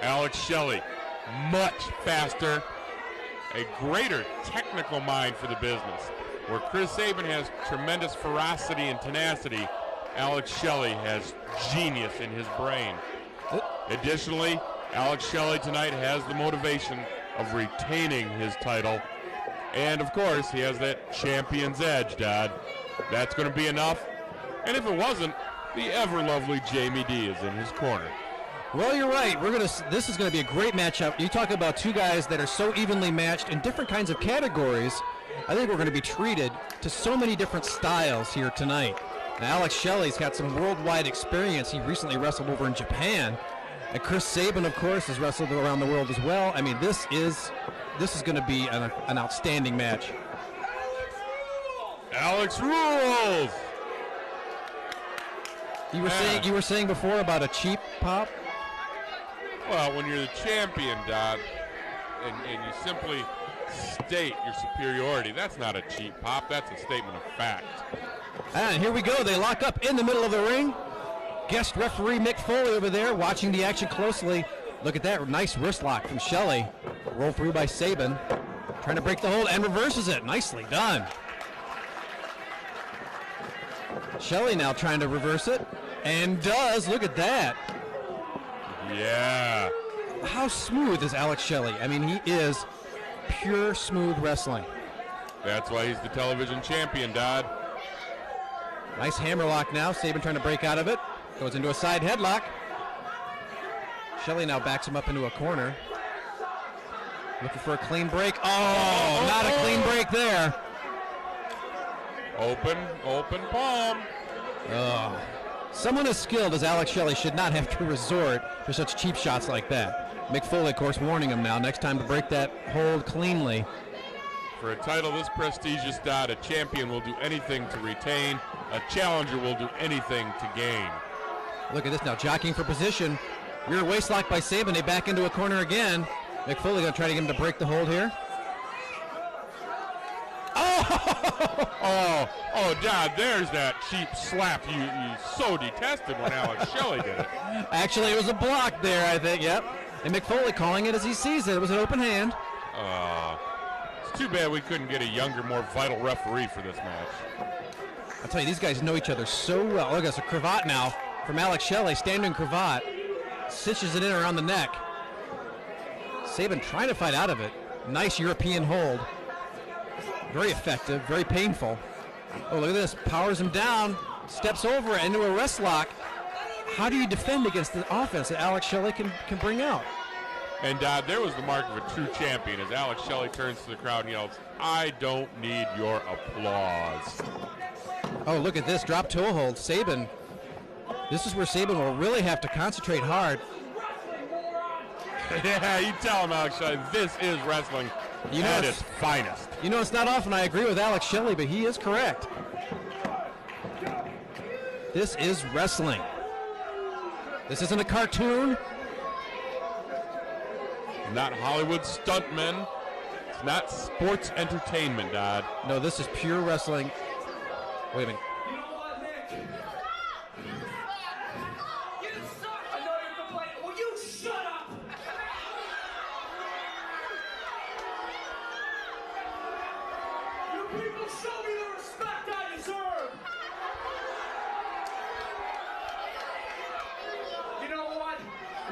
Alex Shelley, much faster, a greater technical mind for the business. Where Chris Sabin has tremendous ferocity and tenacity, Alex Shelley has genius in his brain. Additionally, Alex Shelley tonight has the motivation of retaining his title. And, of course, he has that champion's edge, Dad. That's going to be enough. And if it wasn't, the ever-lovely Jamie D is in his corner. Well, you're right. This is going to be a great matchup. You talk about two guys that are so evenly matched in different kinds of categories. I think we're going to be treated to so many different styles here tonight. Now, Alex Shelley's got some worldwide experience. He recently wrestled over in Japan. And Chris Sabin, of course, has wrestled around the world as well. I mean, this is going to be an outstanding match. Alex rules! You were saying before about a cheap pop? Well, when you're the champion, Dodd, and you simply state your superiority, that's not a cheap pop, that's a statement of fact. And here we go, they lock up in the middle of the ring. Guest referee Mick Foley over there watching the action closely. Look at that, nice wrist lock from Shelley. Roll through by Sabin. Trying to break the hold and reverses it, nicely done. Shelley now trying to reverse it, and does, look at that. Yeah. How smooth is Alex Shelley? I mean, he is pure smooth wrestling. That's why he's the television champion, Dodd. Nice hammerlock now. Sabin trying to break out of it. Goes into a side headlock. Shelley now backs him up into a corner. Looking for a clean break. Oh, not a clean break there. Open palm. Oh. Someone as skilled as Alex Shelley should not have to resort to such cheap shots like that. Mick Foley, of course, warning him now. Next time to break that hold cleanly. For a title this prestigious, Dodd, a champion will do anything to retain. A challenger will do anything to gain. Look at this now, jockeying for position. Rear waistlock by Sabin. They back into a corner again. Mick Foley going to try to get him to break the hold here. Oh, Dodd, there's that cheap slap you so detested when Alex Shelley did it. Actually, it was a block there, I think, yep. And Mick Foley calling it as he sees it. It was an open hand. It's too bad we couldn't get a younger, more vital referee for this match. I'll tell you, these guys know each other so well. Look, it's a cravat now from Alex Shelley, standing cravat. Stitches it in around the neck. Sabin trying to fight out of it. Nice European hold. Very effective, very painful. Oh, look at this. Powers him down, steps over it into a wrist lock. How do you defend against the offense that Alex Shelley can bring out? And there was the mark of a true champion as Alex Shelley turns to the crowd and yells, "I don't need your applause." Oh, look at this. Drop toe hold. Sabin. This is where Sabin will really have to concentrate hard. Yeah, you tell him, Alex Shelley, this is wrestling at its finest. You know, it's not often I agree with Alex Shelley, but he is correct. This is wrestling. This isn't a cartoon. Not Hollywood stuntmen. It's not sports entertainment, Dodd. No, this is pure wrestling. Wait a minute. You know what, Nick? You suck. I know you're complaining. Will you shut up? You people show me the respect I deserve. You know what?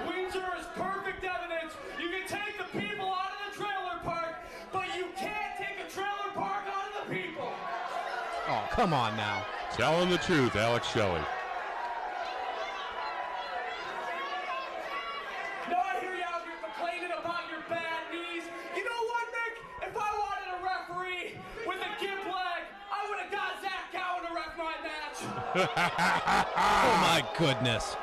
Windsor is perfect evidence. You can take the people out of the trailer park, but you can't take a trailer park out of the people. Oh, come on now. Telling the truth, Alex Shelley. Now I hear you out here complaining about your bad knees. You know what, Mick? If I wanted a referee with a gimp leg, I would have got Zach Cowan to ref my match. Oh, my goodness.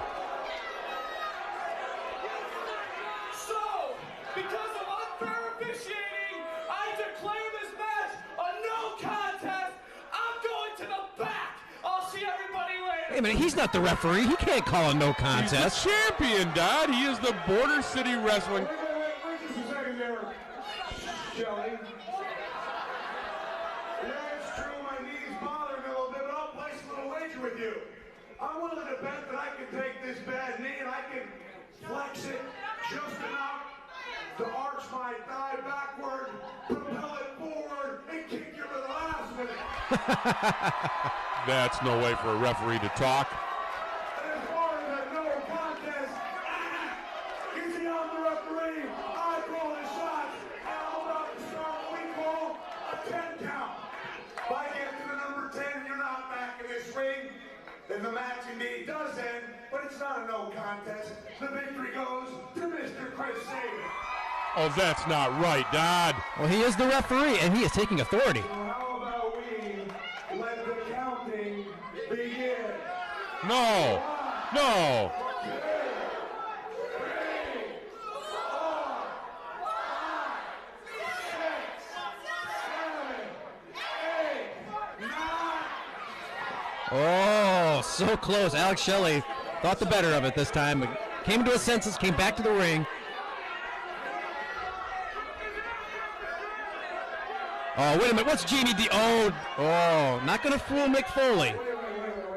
So, because of unfair officiating, I declare this match a no contest. I'm going to the back. I'll see everybody later. Wait a minute, he's not the referee. He can't call a no He's contest. the champion, Dodd. He is the Border City Wrestling. Wait just a second there, Shelley. Yeah, it's true, my knees bother me a little bit, but I'll place a little wager with you. I'm willing to bet that I can take this bad knee and I can flex it just to arch my thigh backward, propel it forward, and kick you to the last minute. That's no way for a referee to talk. And as far as a no contest, you see, I'm the referee. I call the shots. And I'm about to start what we call a 10 count. If I get to the number 10, you're not back in this ring. Then the match indeed does end, but it's not a no contest. The victory goes to Mr. Chris Sabin. Oh, that's not right, Dodd. Well, he is the referee, and he is taking authority. So how about we let the counting begin? No. No. 2, 3, 4, 5, 6, 7, 8, 9. Oh, so close. Alex Shelley thought the better of it this time. But came to his senses, came back to the ring. Oh, wait a minute. What's Jamie D? Oh, not going to fool Mick Foley.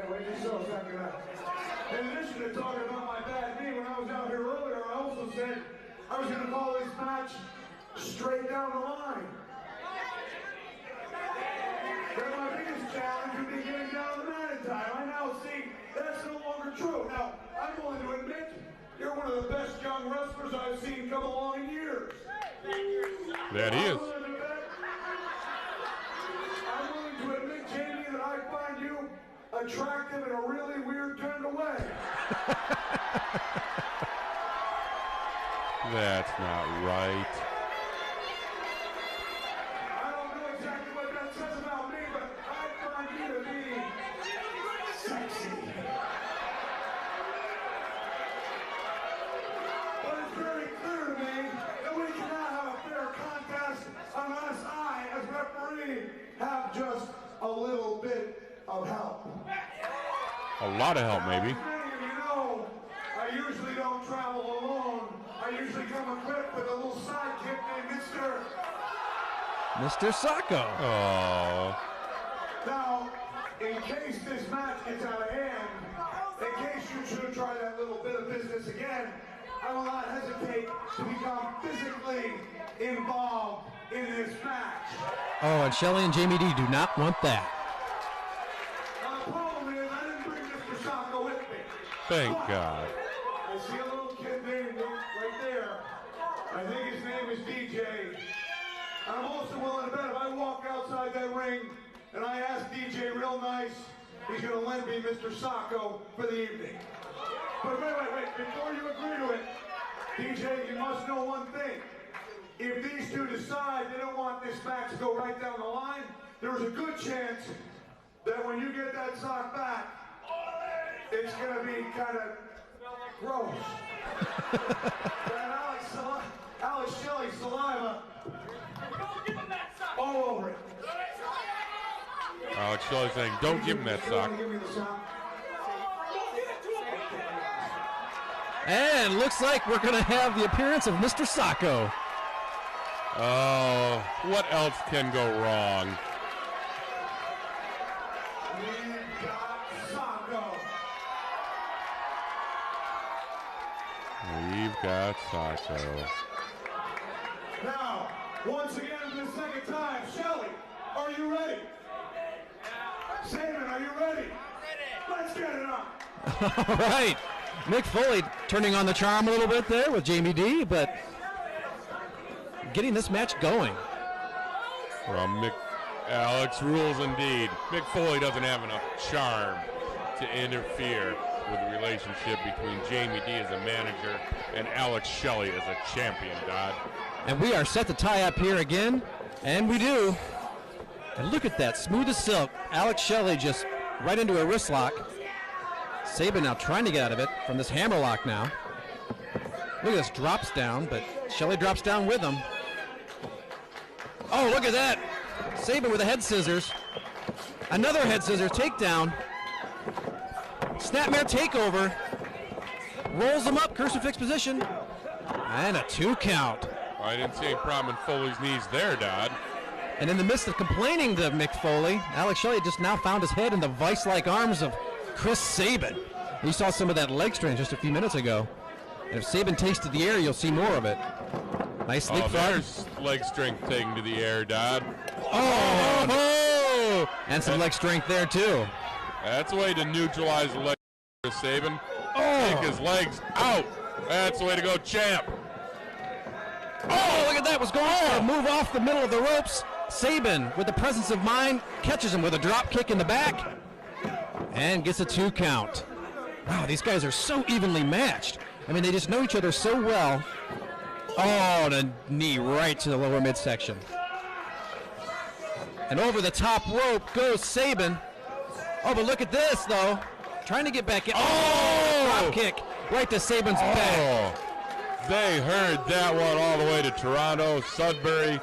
Wait, just a second. In addition to talking about my bad knee, when I was out here earlier, I also said I was going to call this match straight down the line. That my biggest challenge would be getting down the man in time. I now see that's no longer true. Now, I'm willing to admit you're one of the best young wrestlers I've seen come along in years. That he is. I'm willing to admit, Jamie, that I find you attractive in a really weird kind of way. That's not right. I don't know exactly what that says about me, but I find you to be sexy. But it's very clear to me that we cannot have a fair contest unless I, as referee, have just a little bit of help. A lot of help, maybe. As many of you know, I usually don't travel alone. I usually come equipped with a little sidekick named Mr. Sacco. Oh. Now, in case this match gets out of hand, in case you should try that little bit of business again, I will not hesitate to become physically involved in this match. Oh, and Shelley and Jamie D do not want that. Now, the problem is I didn't bring Mr. Sacco with me. Thank But God. I see a little kid named Mick right there. I think his name is DJ. I'm also willing to bet if I walk outside that ring and I ask DJ real nice, he's going to lend me Mr. Sacco for the evening. But wait, before you agree to it, DJ, you must know one thing. If these two decide they don't want this match to go right down the line, there's a good chance that when you get that sock back, it's going to be kind of gross. That Alex Shelley saliva all over it. Alex Shelley saying, don't give him that sock. Give me the sock. And looks like we're going to have the appearance of Mr. Sacco. Oh, what else can go wrong? We've got Sacco. We've got Sacco. Now, once again for the second time, Shelley, are you ready? Sabin, are you ready? Let's get it on. All right. Mick Foley turning on the charm a little bit there with Jamie D, but getting this match going. Well, Alex rules indeed. Mick Foley doesn't have enough charm to interfere with the relationship between Jamie D as a manager and Alex Shelley as a champion, Dodd. And we are set to tie up here again, and we do. And look at that, smooth as silk. Alex Shelley just right into a wrist lock. Sabin now trying to get out of it from this hammer lock now. Look at this, drops down, but Shelley drops down with him. Oh, look at that. Sabin with a head scissors. Another head scissors takedown. Snapmare takeover. Rolls him up, crucifix position. And a 2 count. I didn't see any problem in Foley's knees there, Dodd. And in the midst of complaining to Mick Foley, Alex Shelley just now found his head in the vice-like arms of Chris Sabin. You saw some of that leg strain just a few minutes ago. And if Sabin tasted the air, you'll see more of it. Nice leap. There's leg strength taken to the air, Dodd. Oh! And some leg strength there, too. That's a way to neutralize the leg of Sabin. Oh! Take his legs out. That's the way to go, champ. Oh, look at that. Was going for a move off the middle of the ropes. Sabin, with the presence of mind, catches him with a drop kick in the back and gets a 2 count. Wow, these guys are so evenly matched. I mean, they just know each other so well. Oh, the knee right to the lower midsection. And over the top rope goes Sabin. Oh, but look at this, though. Trying to get back in. Oh! Drop kick right to Sabin's back. They heard that one all the way to Toronto, Sudbury,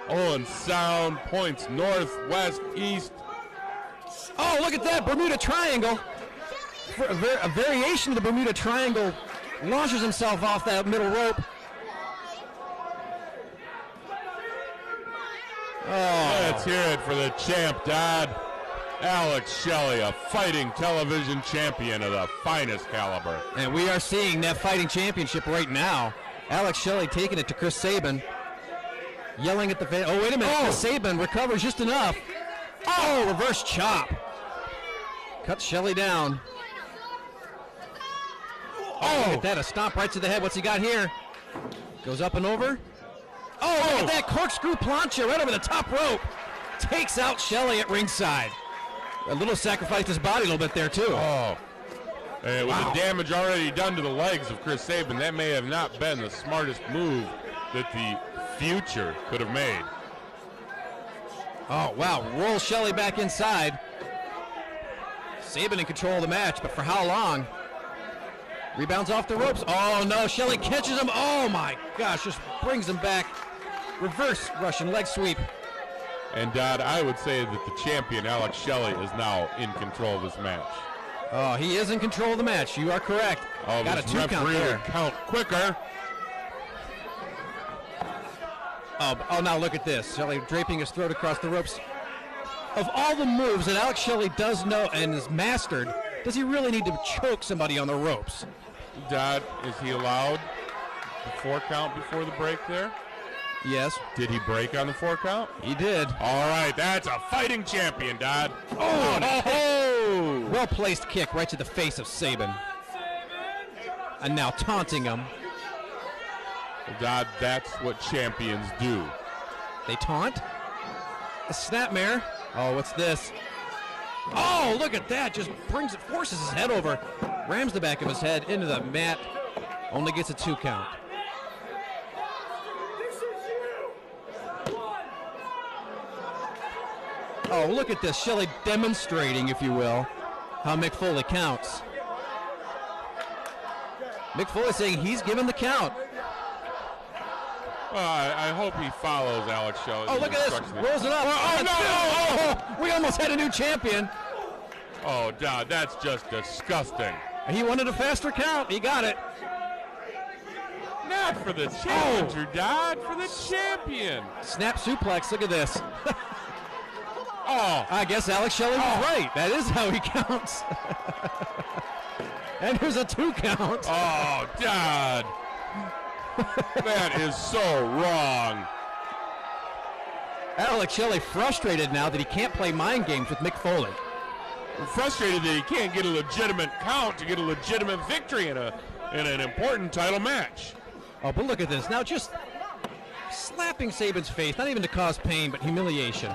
Owen Sound, points north, west, east. Oh, look at that, Bermuda Triangle. A variation of the Bermuda Triangle launches himself off that middle rope. Oh. Let's hear it for the champ, Dodd. Alex Shelley, a fighting television champion of the finest caliber. And we are seeing that fighting championship right now. Alex Shelley taking it to Chris Sabin. Yelling at the fan. Oh, wait a minute. Chris Sabin recovers just enough. Oh, reverse chop. Cuts Shelley down. Oh, look at that. A stomp right to the head. What's he got here? Goes up and over. Oh, look at that. Corkscrew plancha right over the top rope. Takes out Shelley at ringside. A little sacrificed his body a little bit there, too. Oh. And with the damage already done to the legs of Chris Sabin, that may have not been the smartest move that the future could have made. Oh, wow. Roll Shelley back inside. Sabin in control of the match, but for how long? Rebounds off the ropes. Oh, no. Shelley catches him. Oh, my gosh. Just brings him back. Reverse Russian leg sweep. And, Dodd, I would say that the champion, Alex Shelley, is now in control of this match. Oh, he is in control of the match. You are correct. Oh, got a 2 count there. Count quicker. Oh, now look at this. Shelley draping his throat across the ropes. Of all the moves that Alex Shelley does know and is mastered, does he really need to choke somebody on the ropes? Dodd, is he allowed the 4 count before the break there? Yes. Did he break on the 4 count? He did. All right, that's a fighting champion, Dodd. Oh! Well-placed kick right to the face of Sabin. And now taunting him. Well, Dodd, that's what champions do. They taunt? A snapmare. Oh, what's this? Oh, look at that. Just forces his head over. Rams the back of his head into the mat. Only gets a 2 count. Oh, look at this. Shelley demonstrating, if you will, how Mick Foley counts. Mick Foley saying he's given the count. I hope he follows Alex Shelley. Oh, look at this. Rolls it up. Oh, no! Oh, we almost had a new champion. Oh, Dodd, that's just disgusting. He wanted a faster count. He got it. Not for the challenger, Dodd, for the champion. Snap suplex. Look at this. Oh, I guess Alex Shelley was right. That is how he counts. And there's a 2 count. Oh, Dodd. That is so wrong. Alex Shelley frustrated now that he can't play mind games with Mick Foley. I'm frustrated that he can't get a legitimate count to get a legitimate victory in an important title match. Oh, but look at this. Now just slapping Sabin's face, not even to cause pain, but humiliation.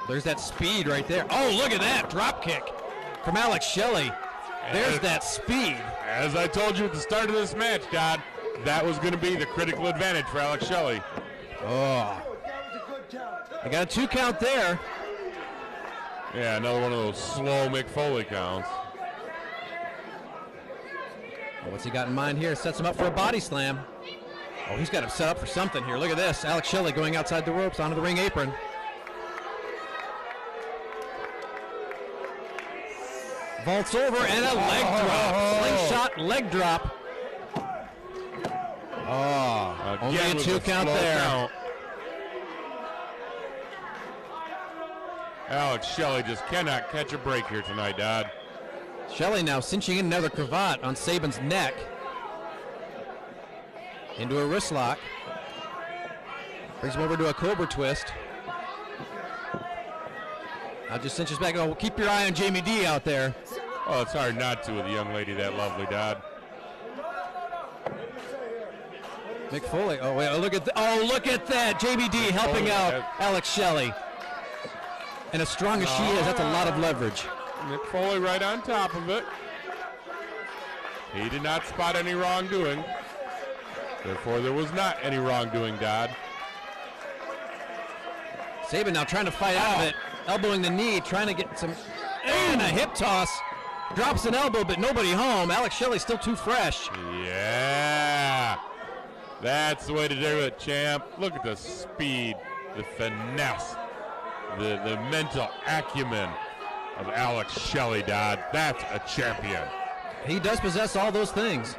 There's that speed right there. Oh, look at that. Drop kick from Alex Shelley. There's that speed. As I told you at the start of this match, Dodd, that was going to be the critical advantage for Alex Shelley. Oh. I got a 2 count there. Yeah, another one of those slow Mick Foley counts. Well, what's he got in mind here? Sets him up for a body slam. Oh, he's got him set up for something here. Look at this. Alex Shelley going outside the ropes onto the ring apron. Vaults over and a leg drop. Slingshot leg drop. Oh, only a 2 count there. Alex Shelley just cannot catch a break here tonight, Dodd. Shelley now cinching in another cravat on Sabin's neck. Into a wrist lock. Brings him over to a Cobra twist. Now just cinches back. Oh, keep your eye on Jamie D out there. Oh, it's hard not to with a young lady that lovely, Dodd. Mick Foley. Oh, wait. Look at that. Jamie D helping out Alex Shelley. And as strong as she is, that's a lot of leverage. Mick Foley right on top of it. He did not spot any wrongdoing. Therefore, there was not any wrongdoing, Dodd. Sabin now trying to fight out of it. Elbowing the knee, trying to get some. And a hip toss. Drops an elbow, but nobody home. Alex Shelley's still too fresh. Yeah. That's the way to do it, champ. Look at the speed, the finesse, the mental acumen of Alex Shelley, Dodd. That's a champion. He does possess all those things.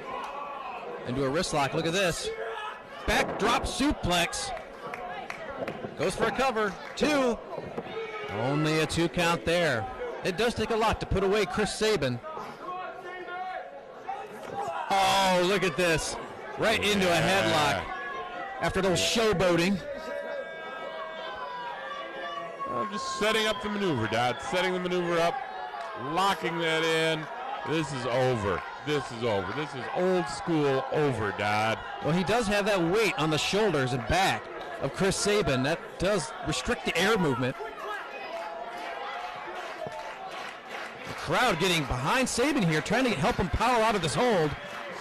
Into a wrist lock. Look at this. Backdrop suplex. Goes for a cover. 2. Only a 2 count there. It does take a lot to put away Chris Sabin. Oh, look at this. Right into a headlock after a little showboating. Well, just setting up the maneuver, Dodd. Setting the maneuver up, locking that in. This is over. This is over. This is old school over, Dodd. Well, he does have that weight on the shoulders and back of Chris Sabin. That does restrict the air movement. The crowd getting behind Sabin here, trying to help him power out of this hold.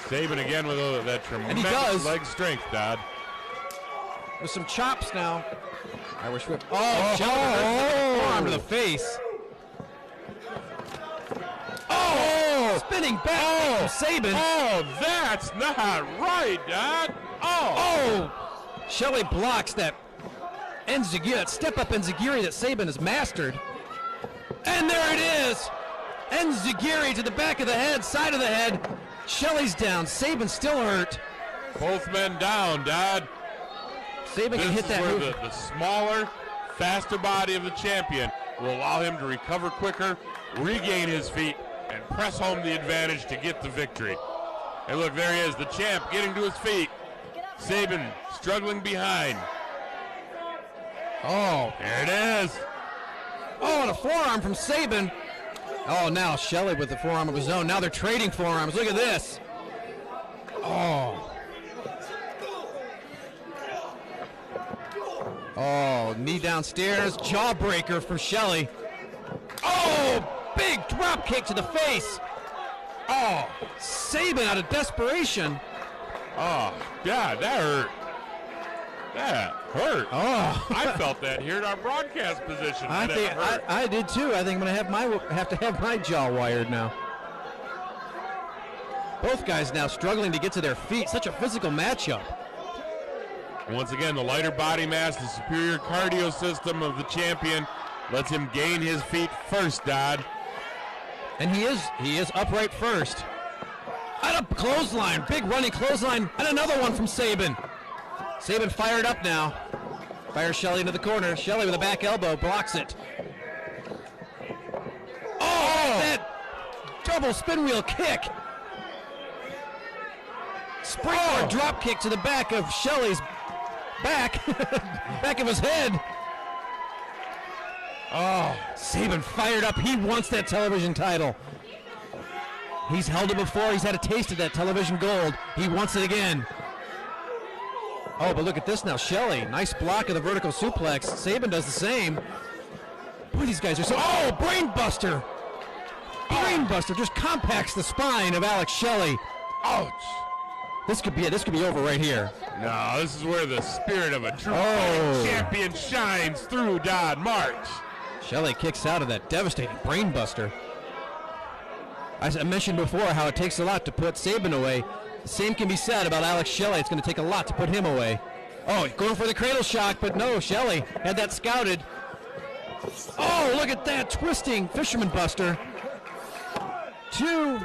Sabin again with that tremendous leg strength, Dodd. With some chops now. Irish whip. Arm to the face. Spinning back from Sabin. Oh, that's not right, Dodd. Shelley blocks that enziguri, that step-up enziguri that Sabin has mastered. And there it is. Enziguri to the back of the head, side of the head. Shelley's down. Sabin's still hurt. Both men down, Dodd. Sabin can hit that move. The smaller, faster body of the champion will allow him to recover quicker, regain his feet, and press home the advantage to get the victory. And look, there he is, the champ getting to his feet. Sabin struggling behind. Oh, there it is. Oh, and a forearm from Sabin. Oh, now Shelley with the forearm of his own. Now they're trading forearms. Look at this. Oh, knee downstairs. Jawbreaker from Shelley. Oh, big drop kick to the face. Oh, Sabin out of desperation. Oh, God, that hurt. That hurt. Oh, I felt that here in our broadcast position. I did too. I think I'm going to have to have my jaw wired now. Both guys now struggling to get to their feet. Such a physical matchup. Once again, the lighter body mass, the superior cardio system of the champion lets him gain his feet first, Dodd. And he is upright first. And a clothesline, big running clothesline, and another one from Sabin. Sabin fired up now. Fires Shelley into the corner. Shelley with a back elbow blocks it. Oh, that double spin wheel kick. Springboard drop kick to the back of Shelley's back, back of his head. Oh, Sabin fired up. He wants that television title. He's held it before. He's had a taste of that television gold. He wants it again. Oh, but look at this now. Shelley, nice block of the vertical suplex. Sabin does the same. Boy, these guys are so... Oh, brain buster. Brain buster just compacts the spine of Alex Shelley. Ouch. This could be over right here. No, this is where the spirit of a true champion shines through, Dodd. March. Shelley kicks out of that devastating brain buster. I mentioned before how it takes a lot to put Sabin away. The same can be said about Alex Shelley. It's going to take a lot to put him away. Oh, going for the cradle shock, but no, Shelley had that scouted. Oh, look at that twisting fisherman buster. 2.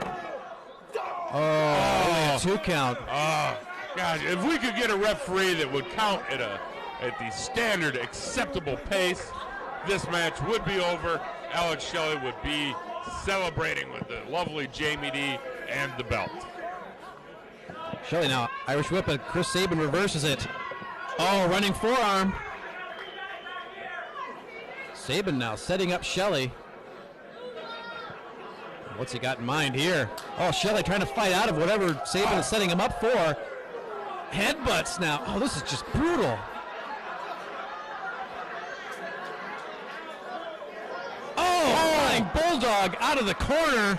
Oh, 2 count. Oh, gosh, if we could get a referee that would count at the standard acceptable pace, this match would be over. Alex Shelley would be celebrating with the lovely Jamie D and the belt. Shelley now, Irish whip, and Chris Sabin reverses it. Oh, running forearm. Sabin now setting up Shelley. What's he got in mind here? Oh, Shelley trying to fight out of whatever Sabin is setting him up for. Headbutts now. Oh, this is just brutal. Oh, flying bulldog out of the corner.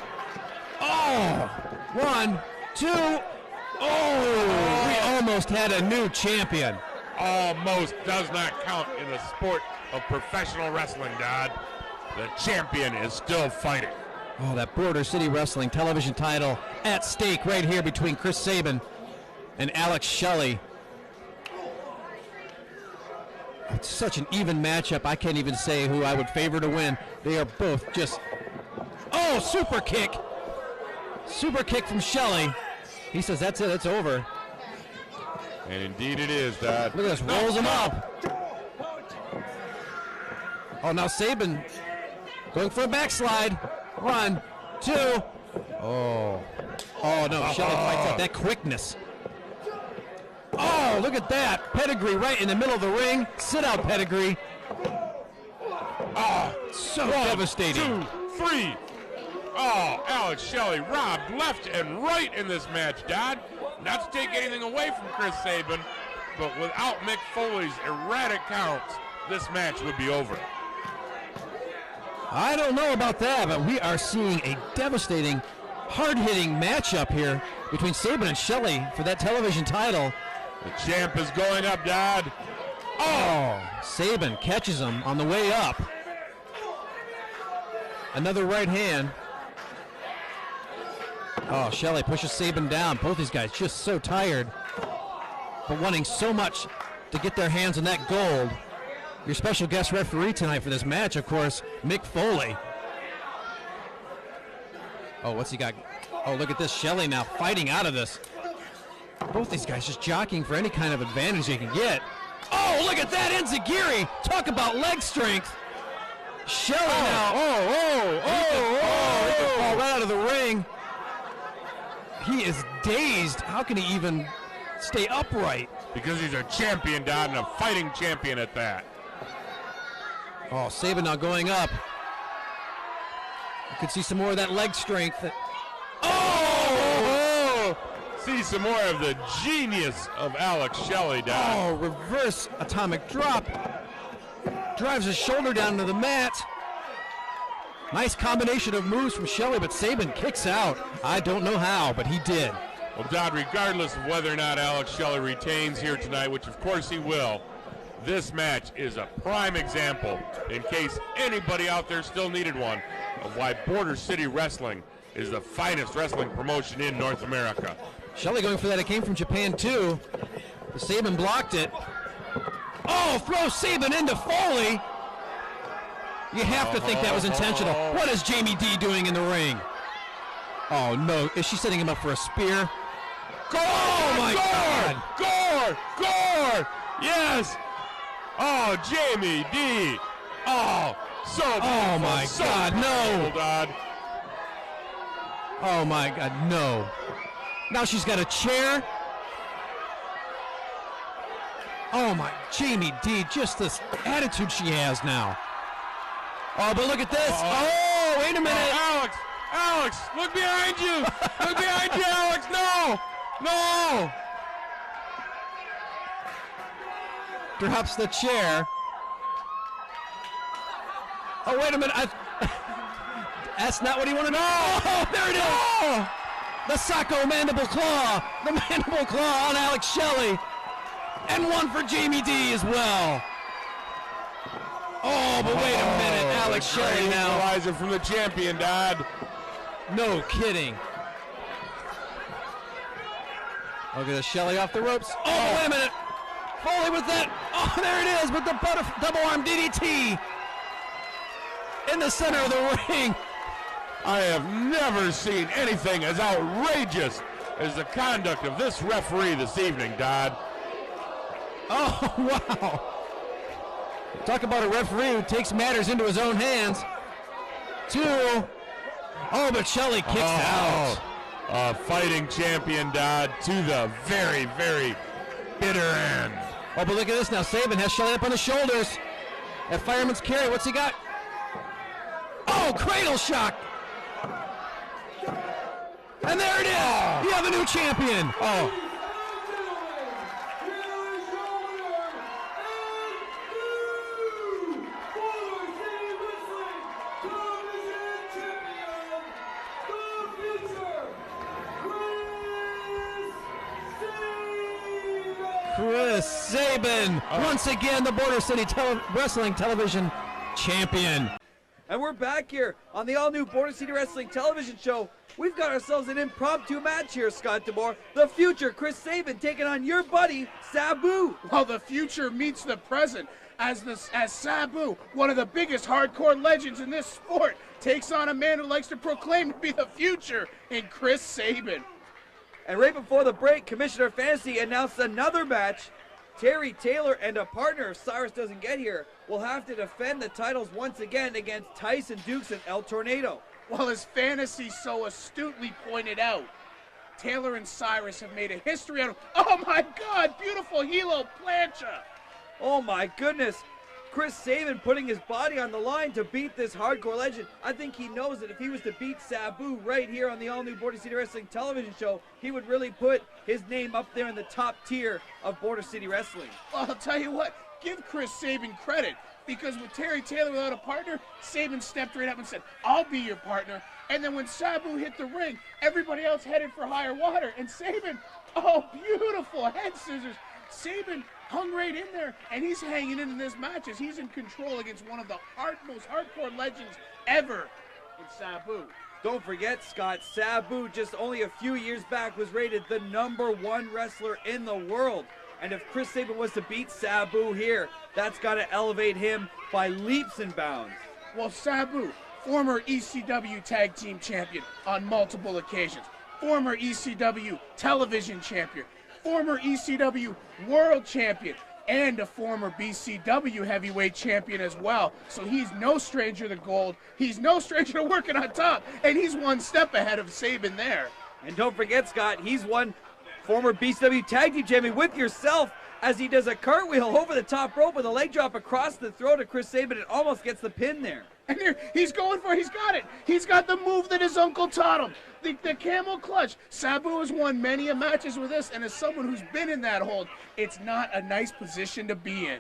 Oh, 1, 2. Oh, we almost had a new champion. Almost does not count in the sport of professional wrestling, Dodd. The champion is still fighting. Oh, that Border City Wrestling television title at stake right here between Chris Sabin and Alex Shelley. It's such an even matchup. I can't even say who I would favor to win. They are both just... Oh, super kick. Super kick from Shelley. He says, that's it, it's over. And indeed it is, Dodd. Look at this, rolls him up. Oh, now Sabin going for a backslide. 1, 2. Oh. Oh, no, Shelley fights out that quickness. Oh, look at that. Pedigree right in the middle of the ring. Sit out pedigree. Oh, so 1, devastating. 2, 3. Oh, Alex Shelley robbed left and right in this match, Dodd. Not to take anything away from Chris Sabin, but without Mick Foley's erratic counts, this match would be over. I don't know about that, but we are seeing a devastating, hard-hitting matchup here between Sabin and Shelley for that television title. The champ is going up, Dodd. Oh, Sabin catches him on the way up. Another right hand. Oh, Shelley pushes Sabin down. Both these guys just so tired, but wanting so much to get their hands on that gold. Your special guest referee tonight for this match, of course, Mick Foley. Oh, what's he got? Oh, look at this. Shelley now fighting out of this. Both these guys just jockeying for any kind of advantage they can get. Oh, look at that. Enziguri. Talk about leg strength. Shelley now. He can fall right out of the ring. He is dazed. How can he even stay upright? Because he's a champion, Dodd, and a fighting champion at that. Oh, Sabin now going up. You could see some more of that leg strength. Oh! See some more of the genius of Alex Shelley, Dodd. Oh, reverse atomic drop. Drives his shoulder down to the mat. Nice combination of moves from Shelley, but Sabin kicks out. I don't know how, but he did. Well, Dodd, regardless of whether or not Alex Shelley retains here tonight, which of course he will, this match is a prime example, in case anybody out there still needed one, of why Border City Wrestling is the finest wrestling promotion in North America. Shelley going for that. It came from Japan, too. Sabin blocked it. Oh, throws Sabin into Foley. You have to think that was intentional. What is Jamie D doing in the ring? Oh, no. Is she setting him up for a spear? Oh, my God. Gore! Yes! Oh, Jamie D. Oh, so beautiful. Oh, my so God, no. Dodd. Oh, my God, no. Now she's got a chair. Oh, my, Jamie D, just this attitude she has now. Oh, but look at this. Oh, wait a minute. Alex, look behind you. Look behind you, Alex. No. Drops the chair. Oh, wait a minute. That's not what he wanted. Oh, there it is. Oh, the Sacco mandible claw. The mandible claw on Alex Shelley. And one for Jamie D as well. Oh, but wait a minute. Alex Shelley now. Equalizer from the champion, Dodd. No kidding. Look at the Shelley off the ropes. Oh, wait a minute. Foley with that. Oh, there it is with the double arm DDT in the center of the ring. I have never seen anything as outrageous as the conduct of this referee this evening, Dodd. Oh, wow. Talk about a referee who takes matters into his own hands. 2. Oh, but Shelley kicks out. A fighting champion, Dodd, to the very, very bitter end. Oh, but look at this now. Sabin has Shelley up on the shoulders. At fireman's carry, what's he got? Oh, cradle shock. And there it is. You have a new champion. Oh. Chris Sabin, once again the Border City Wrestling Television champion. And we're back here on the all-new Border City Wrestling television show. We've got ourselves an impromptu match here, Scott DeMore. The future, Chris Sabin, taking on your buddy, Sabu. Well, the future meets the present as Sabu, one of the biggest hardcore legends in this sport, takes on a man who likes to proclaim to be the future in Chris Sabin. And right before the break, Commissioner Fantasy announced another match. Terry Taylor and a partner, if Cyrus doesn't get here, will have to defend the titles once again against Tyson Dukes and El Tornado. Well, as Fantasy so astutely pointed out, Taylor and Cyrus have made a history out of, oh my God, beautiful Hilo plancha. Oh my goodness. Chris Sabin putting his body on the line to beat this hardcore legend. I think he knows that if he was to beat Sabu right here on the all-new Border City Wrestling television show, he would really put his name up there in the top tier of Border City Wrestling. Well, I'll tell you what, give Chris Sabin credit, because with Terry Taylor without a partner, Sabin stepped right up and said, I'll be your partner. And then when Sabu hit the ring, everybody else headed for higher water, and Sabin, oh, beautiful head scissors. Sabin hung right in there, and he's hanging in this match as he's in control against one of the most hardcore legends ever in Sabu. Don't forget, Scott, Sabu just only a few years back was rated the #1 wrestler in the world. And if Chris Sabin was to beat Sabu here, that's got to elevate him by leaps and bounds. Well, Sabu, former ECW Tag Team Champion on multiple occasions, former ECW Television Champion, former ECW World Champion, and a former BCW Heavyweight Champion as well. So he's no stranger to gold. He's no stranger to working on top, and he's one step ahead of Sabin there. And don't forget, Scott, he's one former BCW Tag Team Champion with yourself as he does a cartwheel over the top rope with a leg drop across the throat of Chris Sabin and almost gets the pin there. And there, he's going for it. He's got it. He's got the move that his uncle taught him. The camel clutch. Sabu has won many a matches with this, and as someone who's been in that hold, it's not a nice position to be in.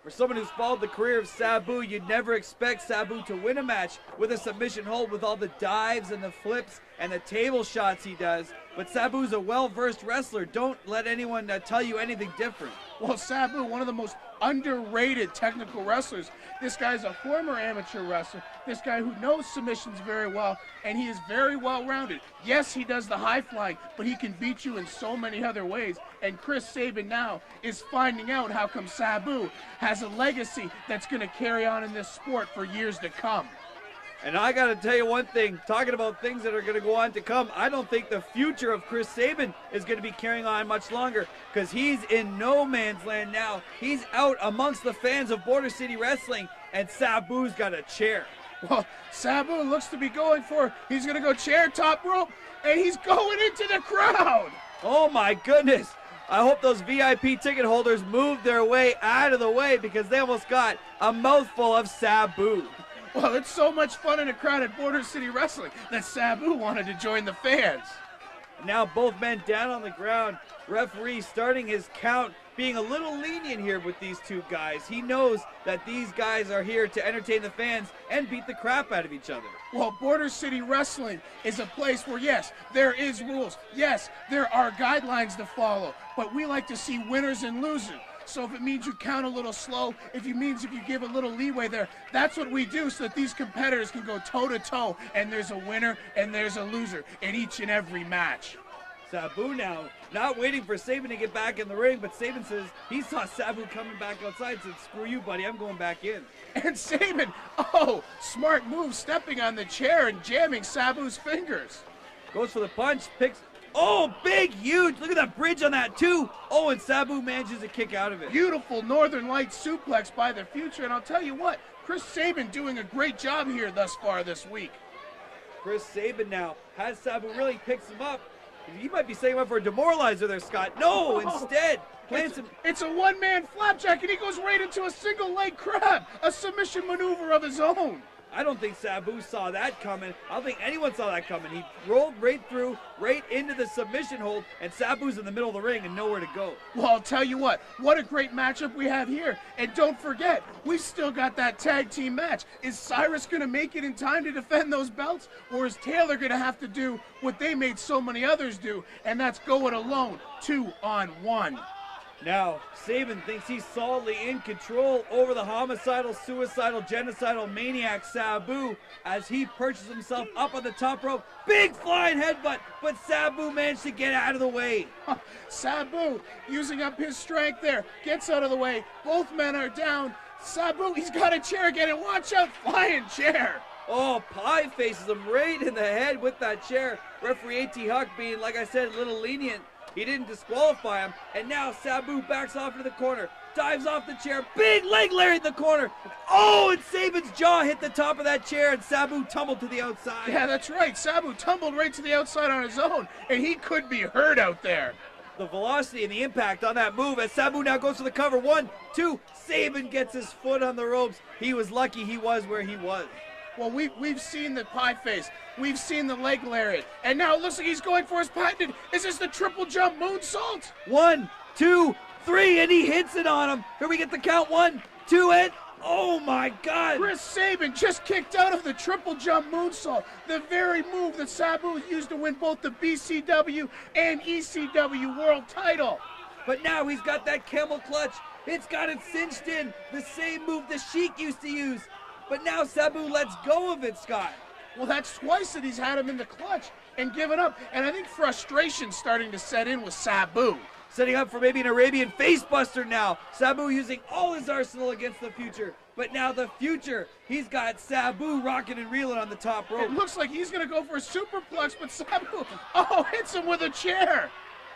For someone who's followed the career of Sabu, you'd never expect Sabu to win a match with a submission hold with all the dives and the flips and the table shots he does. But Sabu's a well-versed wrestler. Don't let anyone tell you anything different. Well, Sabu, one of the most underrated technical wrestlers. This guy's a former amateur wrestler. This guy who knows submissions very well, and he is very well-rounded. Yes, he does the high flying, but he can beat you in so many other ways. And Chris Sabin now is finding out how come Sabu has a legacy that's going to carry on in this sport for years to come. And I got to tell you one thing, talking about things that are going to go on to come, I don't think the future of Chris Sabin is going to be carrying on much longer, because he's in no man's land now. He's out amongst the fans of Border City Wrestling, and Sabu's got a chair. Well, Sabu looks to be going for, he's going to go chair, top rope, and he's going into the crowd. Oh my goodness. I hope those VIP ticket holders moved their way out of the way, because they almost got a mouthful of Sabu. Well, it's so much fun in a crowd at Border City Wrestling that Sabu wanted to join the fans. Now both men down on the ground. Referee starting his count, being a little lenient here with these two guys. He knows that these guys are here to entertain the fans and beat the crap out of each other. Well, Border City Wrestling is a place where, yes, there is rules. Yes, there are guidelines to follow. But we like to see winners and losers. So if it means you count a little slow, if you give a little leeway there, that's what we do so that these competitors can go toe-to-toe, and there's a winner and there's a loser in each and every match. Sabu now, not waiting for Sabin to get back in the ring, but Sabin says he saw Sabu coming back outside, said, screw you, buddy, I'm going back in. And Sabin, oh, smart move, stepping on the chair and jamming Sabu's fingers. Goes for the punch, picks, oh, big, huge, look at that bridge on that too. Oh, and Sabu manages to kick out of it. Beautiful Northern Light suplex by the future, and I'll tell you what, Chris Sabin doing a great job here thus far this week. Chris Sabin now has Sabu really picks him up. He might be setting him up for a demoralizer there, Scott. No, instead, It's a one-man flapjack, and he goes right into a single leg crab, a submission maneuver of his own. I don't think Sabu saw that coming. I don't think anyone saw that coming. He rolled right through, right into the submission hold, and Sabu's in the middle of the ring and nowhere to go. Well, I'll tell you what a great matchup we have here. And don't forget, we've still got that tag team match. Is Cyrus going to make it in time to defend those belts? Or is Taylor going to have to do what they made so many others do, and that's go it alone, 2-on-1. Now, Sabin thinks he's solidly in control over the homicidal, suicidal, genocidal maniac Sabu as he perches himself up on the top rope. Big flying headbutt, but Sabu managed to get out of the way. Sabu using up his strength there, gets out of the way. Both men are down. Sabu, he's got a chair again, and watch out, flying chair. Oh, Pie faces him right in the head with that chair. Referee A.T. Huck being, like I said, a little lenient. He didn't disqualify him, and now Sabu backs off into the corner, dives off the chair, big leg lariat in the corner. Oh, and Sabin's jaw hit the top of that chair, and Sabu tumbled to the outside. Yeah, that's right. Sabu tumbled right to the outside on his own, and he could be hurt out there. The velocity and the impact on that move as Sabu now goes for the cover. 1, 2, Sabin gets his foot on the ropes. He was lucky he was where he was. Well, we've seen the pie face. We've seen the leg lariat. And now it looks like he's going for his patented. Is this the triple jump moonsault? 1, 2, 3, and he hits it on him. Here we get the count. 1, 2, and oh my God. Chris Sabin just kicked out of the triple jump moonsault. The very move that Sabu used to win both the BCW and ECW world title. But now he's got that camel clutch. It's got it cinched in. The same move the Sheik used to use. But now Sabu lets go of it, Scott. Well, that's twice that he's had him in the clutch and given up. And I think frustration's starting to set in with Sabu. Setting up for maybe an Arabian facebuster now. Sabu using all his arsenal against the future. But now the future, he's got Sabu rocking and reeling on the top rope. It looks like he's going to go for a superplex, but Sabu, hits him with a chair.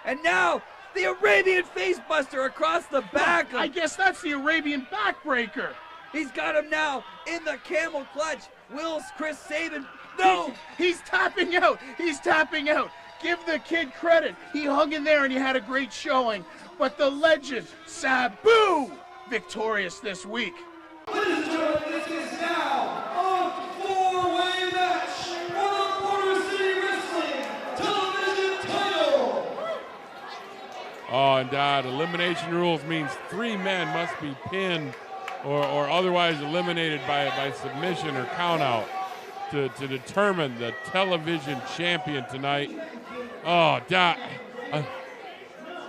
And now the Arabian facebuster across the back. I guess that's the Arabian backbreaker. He's got him now in the camel clutch. Will Chris Sabin? No! He's tapping out. He's tapping out. Give the kid credit. He hung in there and he had a great showing. But the legend, Sabu, victorious this week. Ladies and gentlemen, this is now a four-way match for the Border City Wrestling television title. Oh, and elimination rules means 3 men must be pinned or otherwise eliminated by submission or countout to determine the television champion tonight. Oh,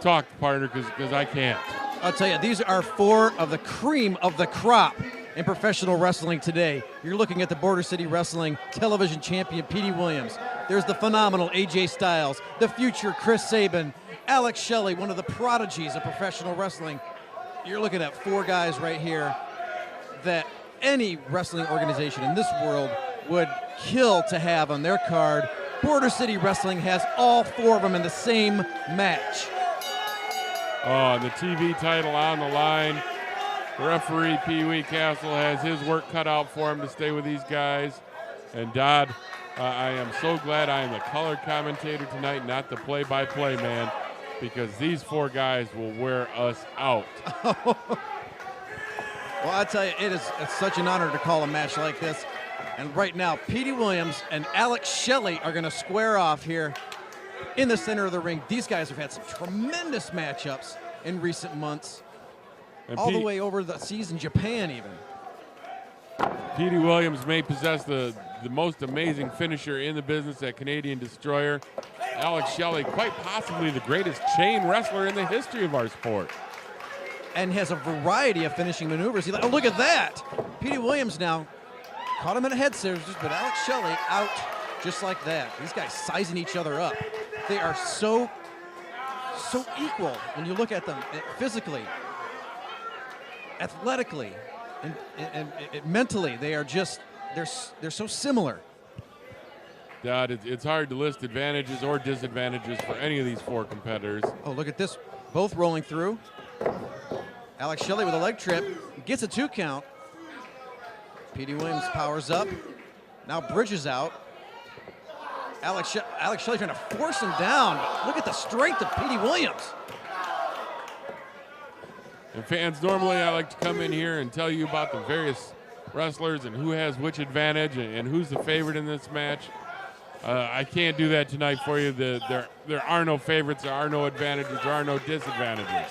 talk, partner, because I can't. I'll tell you, these are 4 of the cream of the crop in professional wrestling today. You're looking at the Border City Wrestling television champion, Petey Williams. There's the phenomenal AJ Styles, the future Chris Sabin, Alex Shelley, one of the prodigies of professional wrestling. You're looking at 4 guys right here that any wrestling organization in this world would kill to have on their card. Border City Wrestling has all 4 of them in the same match. Oh, and the TV title on the line. Referee Pee Wee Castle has his work cut out for him to stay with these guys. And Dodd, I am so glad I am the color commentator tonight, not the play-by-play man, because these 4 guys will wear us out. Well, I tell you, it's such an honor to call a match like this. And right now, Petey Williams and Alex Shelley are going to square off here in the center of the ring. These guys have had some tremendous matchups in recent months, and all the way over the seas in Japan even. Petey Williams may possess the most amazing finisher in the business at Canadian Destroyer. Alex Shelley, quite possibly the greatest chain wrestler in the history of our sport. And has a variety of finishing maneuvers. Oh, look at that. Petey Williams now caught him in a head scissors, but Alex Shelley out just like that. These guys sizing each other up. They are so equal when you look at them physically, athletically, and mentally. They are just, they're so similar. Dad, it's hard to list advantages or disadvantages for any of these 4 competitors. Oh, look at this. Both rolling through. Alex Shelley with a leg trip. Gets a 2 count. Petey Williams powers up. Now bridges out. Alex Shelley trying to force him down. But look at the strength of Petey Williams. And fans, normally I like to come in here and tell you about the various wrestlers and who has which advantage and who's the favorite in this match. I can't do that tonight for you. There are no favorites, there are no advantages, there are no disadvantages.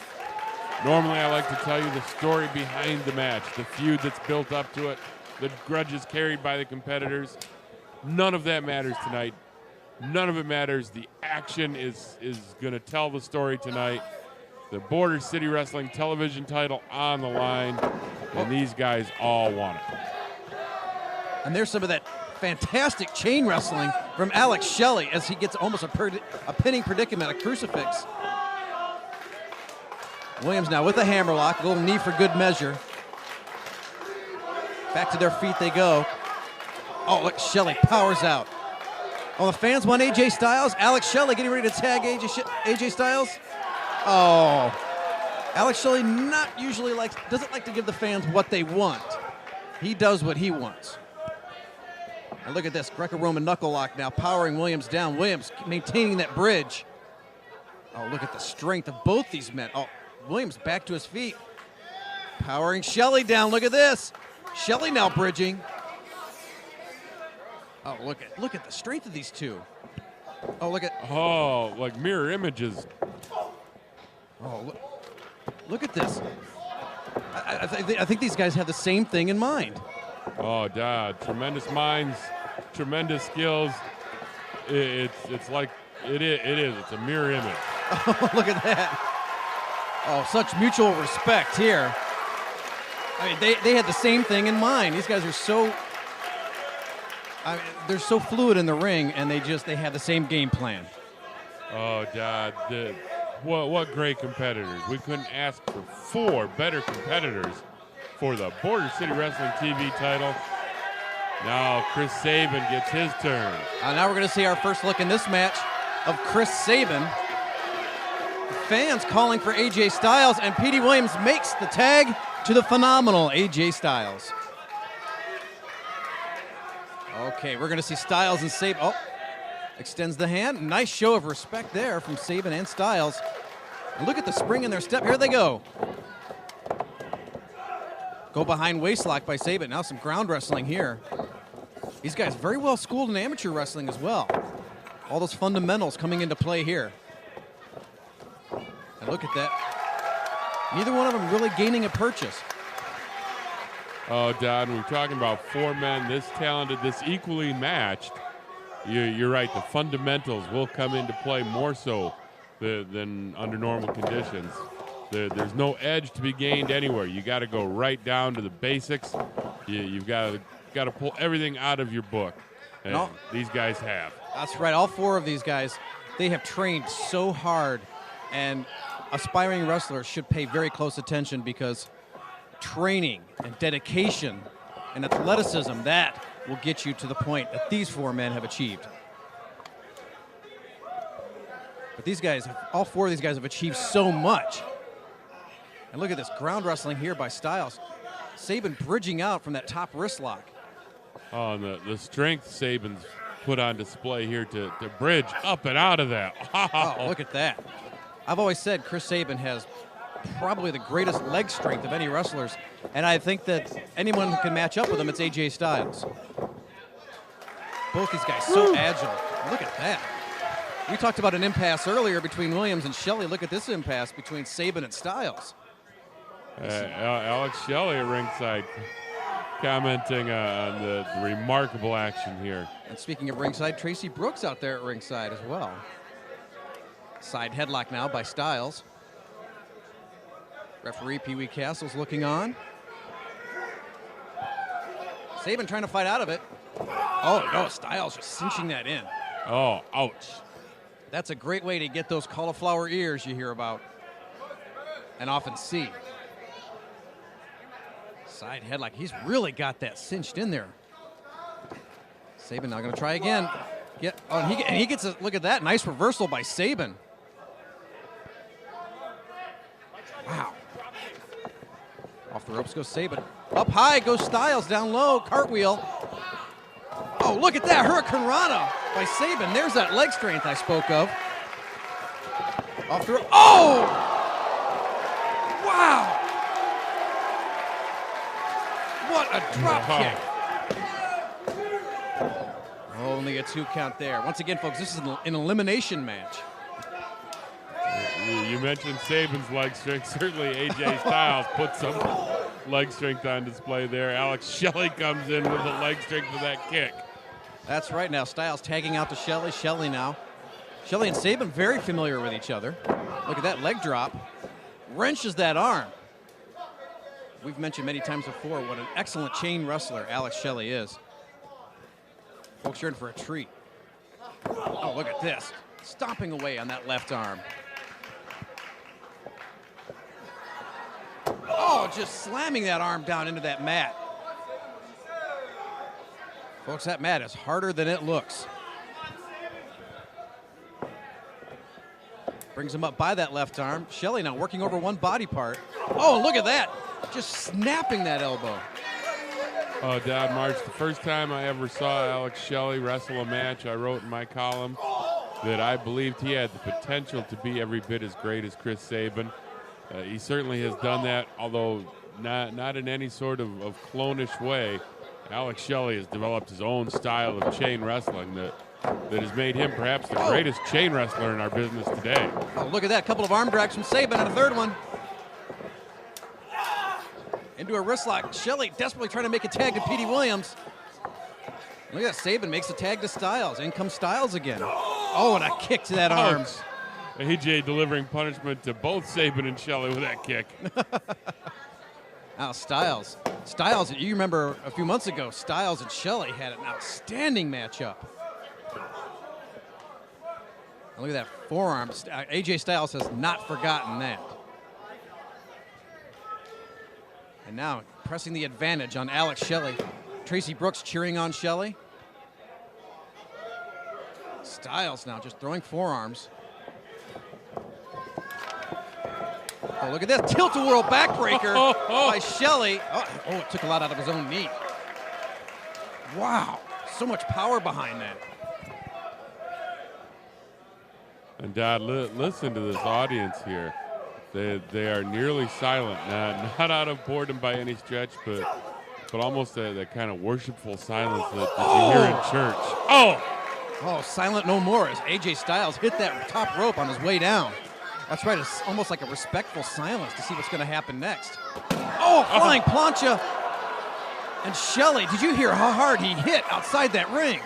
Normally I like to tell you the story behind the match, the feud that's built up to it, the grudges carried by the competitors. None of that matters tonight. None of it matters. The action is going to tell the story tonight. The Border City Wrestling television title on the line, and these guys all want it. And there's some of that fantastic chain wrestling from Alex Shelley as he gets almost a pinning predicament, a crucifix. Williams now with a hammerlock, a little knee for good measure. Back to their feet they go. Oh, look, Shelley powers out. Oh, the fans want AJ Styles. Alex Shelley getting ready to tag AJ Styles. Oh, Alex Shelley doesn't like to give the fans what they want. He does what he wants. And look at this, Greco-Roman knuckle lock now, powering Williams down. Williams maintaining that bridge. Oh, look at the strength of both these men. Oh, Williams back to his feet. Powering Shelley down, look at this. Shelley now bridging. Oh, look at the strength of these two. Oh, look at. Oh, like mirror images. Oh, look at this. I think these guys have the same thing in mind. Oh, God, tremendous minds, tremendous skills. It's like it is. It's a mirror image. Oh, look at that. Oh, such mutual respect here. I mean, they had the same thing in mind. These guys are so. They're so fluid in the ring, and they have the same game plan. Oh, God, what great competitors. We couldn't ask for 4 better competitors for the Border City Wrestling TV title. Now Chris Sabin gets his turn. Now we're going to see our first look in this match of Chris Sabin. Fans calling for AJ Styles, and Petey Williams makes the tag to the phenomenal AJ Styles. Okay, we're going to see Styles and Sabin. Oh, extends the hand. Nice show of respect there from Sabin and Styles. And look at the spring in their step. Here they go. Go behind waistlock by Sabin. Now some ground wrestling here. These guys very well schooled in amateur wrestling as well. All those fundamentals coming into play here. And look at that. Neither one of them really gaining a purchase. Oh, Don, we're talking about 4 men this talented, this equally matched. You're right. The fundamentals will come into play more so than under normal conditions. There's no edge to be gained anywhere. You got to go right down to the basics. You've got to pull everything out of your book. And these guys have. That's right. All 4 of these guys, they have trained so hard, and aspiring wrestlers should pay very close attention because training and dedication and athleticism, that will get you to the point that these 4 men have achieved. But these guys, all 4 of these guys have achieved so much. And look at this ground wrestling here by Styles. Sabin bridging out from that top wrist lock. Oh, and the strength Sabin's put on display here to bridge up and out of that. Oh, look at that. I've always said Chris Sabin has probably the greatest leg strength of any wrestlers, and I think that anyone who can match up with him, it's AJ Styles. Both these guys so agile. Look at that. We talked about an impasse earlier between Williams and Shelley. Look at this impasse between Sabin and Styles. Alex Shelley at ringside commenting on the remarkable action here. And speaking of ringside, Tracy Brooks out there at ringside as well. Side headlock now by Styles. Referee Pee Wee Castle's looking on. Sabin trying to fight out of it. Oh, no, Styles just cinching that in. Oh, ouch. That's a great way to get those cauliflower ears you hear about and often see. Side headlock. He's really got that cinched in there. Sabin now going to try again. And he gets a look at that. Nice reversal by Sabin. Wow. Off the ropes goes Sabin. Up high goes Styles. Down low. Cartwheel. Oh, look at that. Hurricane Rana by Sabin. There's that leg strength I spoke of. Off the rope. Oh! Wow! What a drop kick. Only a 2 count there. Once again, folks, this is an elimination match. You mentioned Sabin's leg strength. Certainly AJ Styles put some leg strength on display there. Alex Shelley comes in with the leg strength for that kick. That's right. Now Styles tagging out to Shelley. Shelley now. Shelley and Sabin very familiar with each other. Look at that leg drop. Wrenches that arm. We've mentioned many times before what an excellent chain wrestler Alex Shelley is. Folks, you're in for a treat. Oh, look at this. Stomping away on that left arm. Oh, just slamming that arm down into that mat. Folks, that mat is harder than it looks. Brings him up by that left arm. Shelley now working over one body part. Oh, look at that. Just snapping that elbow. Oh, Dad March, the first time I ever saw Alex Shelley wrestle a match, I wrote in my column that I believed he had the potential to be every bit as great as Chris Sabin. He certainly has done that, although not in any sort of clonish way. Alex Shelley has developed his own style of chain wrestling that has made him perhaps the greatest chain wrestler in our business today. Oh, look at that. Couple of arm drags from Sabin and a third one. Into a wrist lock. Shelley desperately trying to make a tag to Petey Williams. Look at that. Sabin makes a tag to Styles. In comes Styles again. Oh, and a kick to that arm. AJ delivering punishment to both Sabin and Shelley with that kick. Now Styles, you remember a few months ago, Styles and Shelley had an outstanding matchup. And look at that forearm. AJ Styles has not forgotten that. And now pressing the advantage on Alex Shelley. Tracy Brooks cheering on Shelley. Styles now just throwing forearms. Oh, look at this. Tilt-a-whirl backbreaker by Shelley. Oh, it took a lot out of his own knee. Wow. So much power behind that. And Dad, listen to this audience here. They are nearly silent, not out of boredom by any stretch, but almost that kind of worshipful silence that you hear in church. Oh, silent no more as AJ Styles hit that top rope on his way down. That's right, it's almost like a respectful silence to see what's going to happen next. Oh, flying plancha. And Shelley, did you hear how hard he hit outside that ring?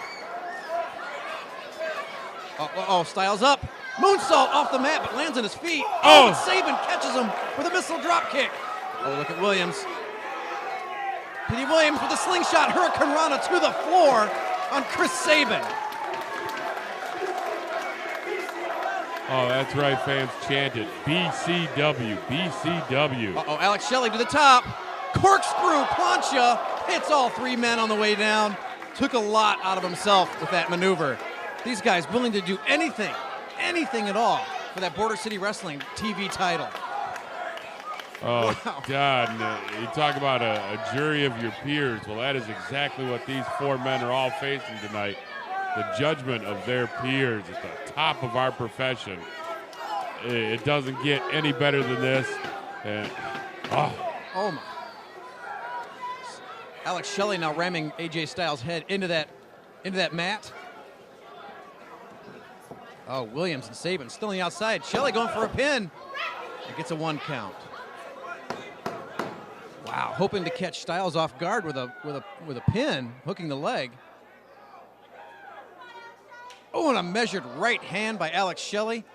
Styles up. Moonsault off the mat, but lands on his feet. And Sabin catches him with a missile drop kick. Oh, look at Williams. Petey Williams with a slingshot Hurricane Rana to the floor on Chris Sabin. Oh, that's right, fans chanted BCW, BCW. Alex Shelley to the top. Corkscrew plancha hits all three men on the way down. Took a lot out of himself with that maneuver. These guys willing to do anything at all for that Border City Wrestling TV title. Oh, wow. God, you talk about a jury of your peers. Well, that is exactly what these four men are all facing tonight. The judgment of their peers at the top of our profession. It doesn't get any better than this. Oh my. Alex Shelley now ramming AJ Styles' head into that mat. Oh, Williams and Sabin still on the outside. Shelley going for a pin. It gets a 1 count. Wow, hoping to catch Styles off guard with a pin, hooking the leg. Oh, and a measured right hand by Alex Shelley.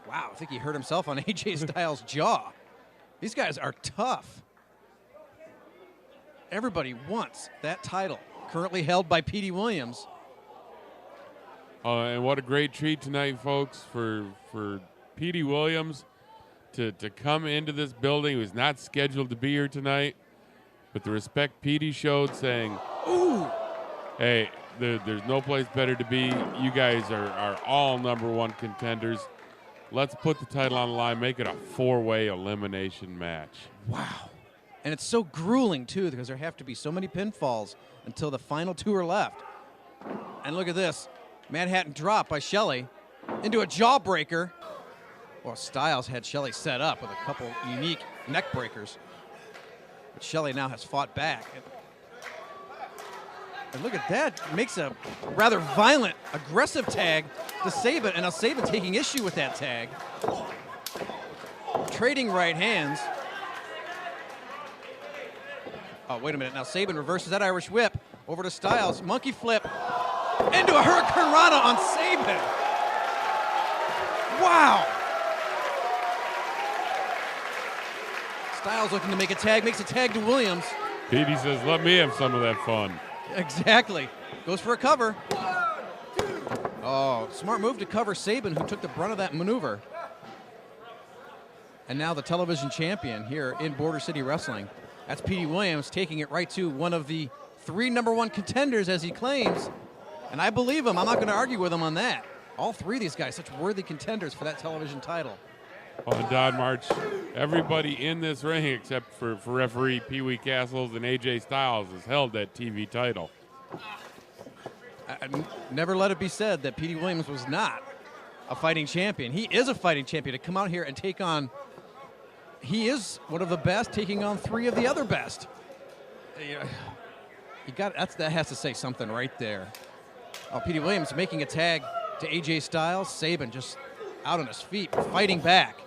Wow, I think he hurt himself on AJ Styles' jaw. These guys are tough. Everybody wants that title, currently held by Petey Williams. And what a great treat tonight, folks, for Petey Williams to come into this building. He was not scheduled to be here tonight, but the respect Petey showed, saying, "Ooh, hey, there's no place better to be. You guys are all #1 contenders. Let's put the title on the line, make it a 4-way elimination match." Wow. And it's so grueling, too, because there have to be so many pinfalls until the final 2 are left. And look at this. Manhattan drop by Shelley into a jawbreaker. Well, Styles had Shelley set up with a couple unique neck breakers. But Shelley now has fought back. And look at that. Makes a rather violent, aggressive tag to Sabin. And now Sabin taking issue with that tag. Trading right hands. Oh, wait a minute. Now Sabin reverses that Irish whip over to Styles. Monkey flip into a Hurricane Rana on Sabin. Wow. Styles looking to make a tag, makes a tag to Williams. Petey says, let me have some of that fun. Exactly. Goes for a cover. Oh, smart move to cover Sabin, who took the brunt of that maneuver. And now the television champion here in Border City Wrestling. That's Petey Williams taking it right to one of the 3 #1 contenders, as he claims. And I believe him. I'm not going to argue with him on that. All 3 of these guys, such worthy contenders for that television title. On Don March, everybody in this ring except for referee Pee Wee Castles and AJ Styles has held that TV title. I never let it be said that Petey Williams was not a fighting champion. He is a fighting champion. To come out here and take on, he is one of the best, taking on 3 of the other best. That has to say something right there. Oh, Petey Williams making a tag to AJ Styles. Sabin just out on his feet, fighting back.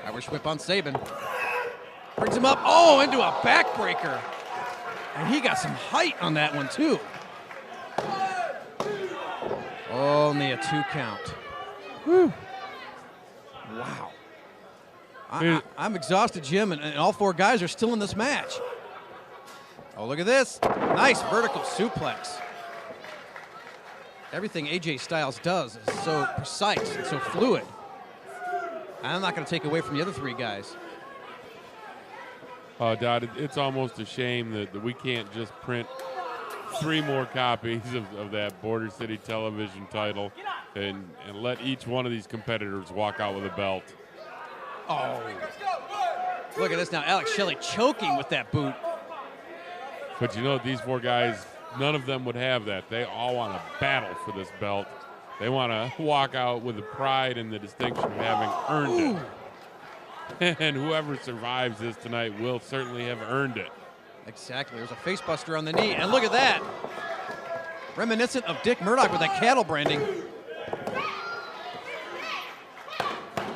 Irish whip on Sabin. Brings him up, into a backbreaker. And he got some height on that one, too. Only a 2 count. Whew. Wow. I'm exhausted, Jim, and all 4 guys are still in this match. Oh, look at this. Nice vertical suplex. Everything AJ Styles does is so precise and so fluid. And I'm not going to take away from the other 3 guys. Oh, Dad, it's almost a shame that we can't just print 3 more copies of that Border City television title and let each one of these competitors walk out with a belt. Oh. Look at this now. Alex Shelley choking with that boot. But you know, these 4 guys, none of them would have that. They all want to battle for this belt. They want to walk out with the pride and the distinction of having earned it. And whoever survives this tonight will certainly have earned it. Exactly. There's a face buster on the knee. And look at that. Reminiscent of Dick Murdoch with that cattle branding.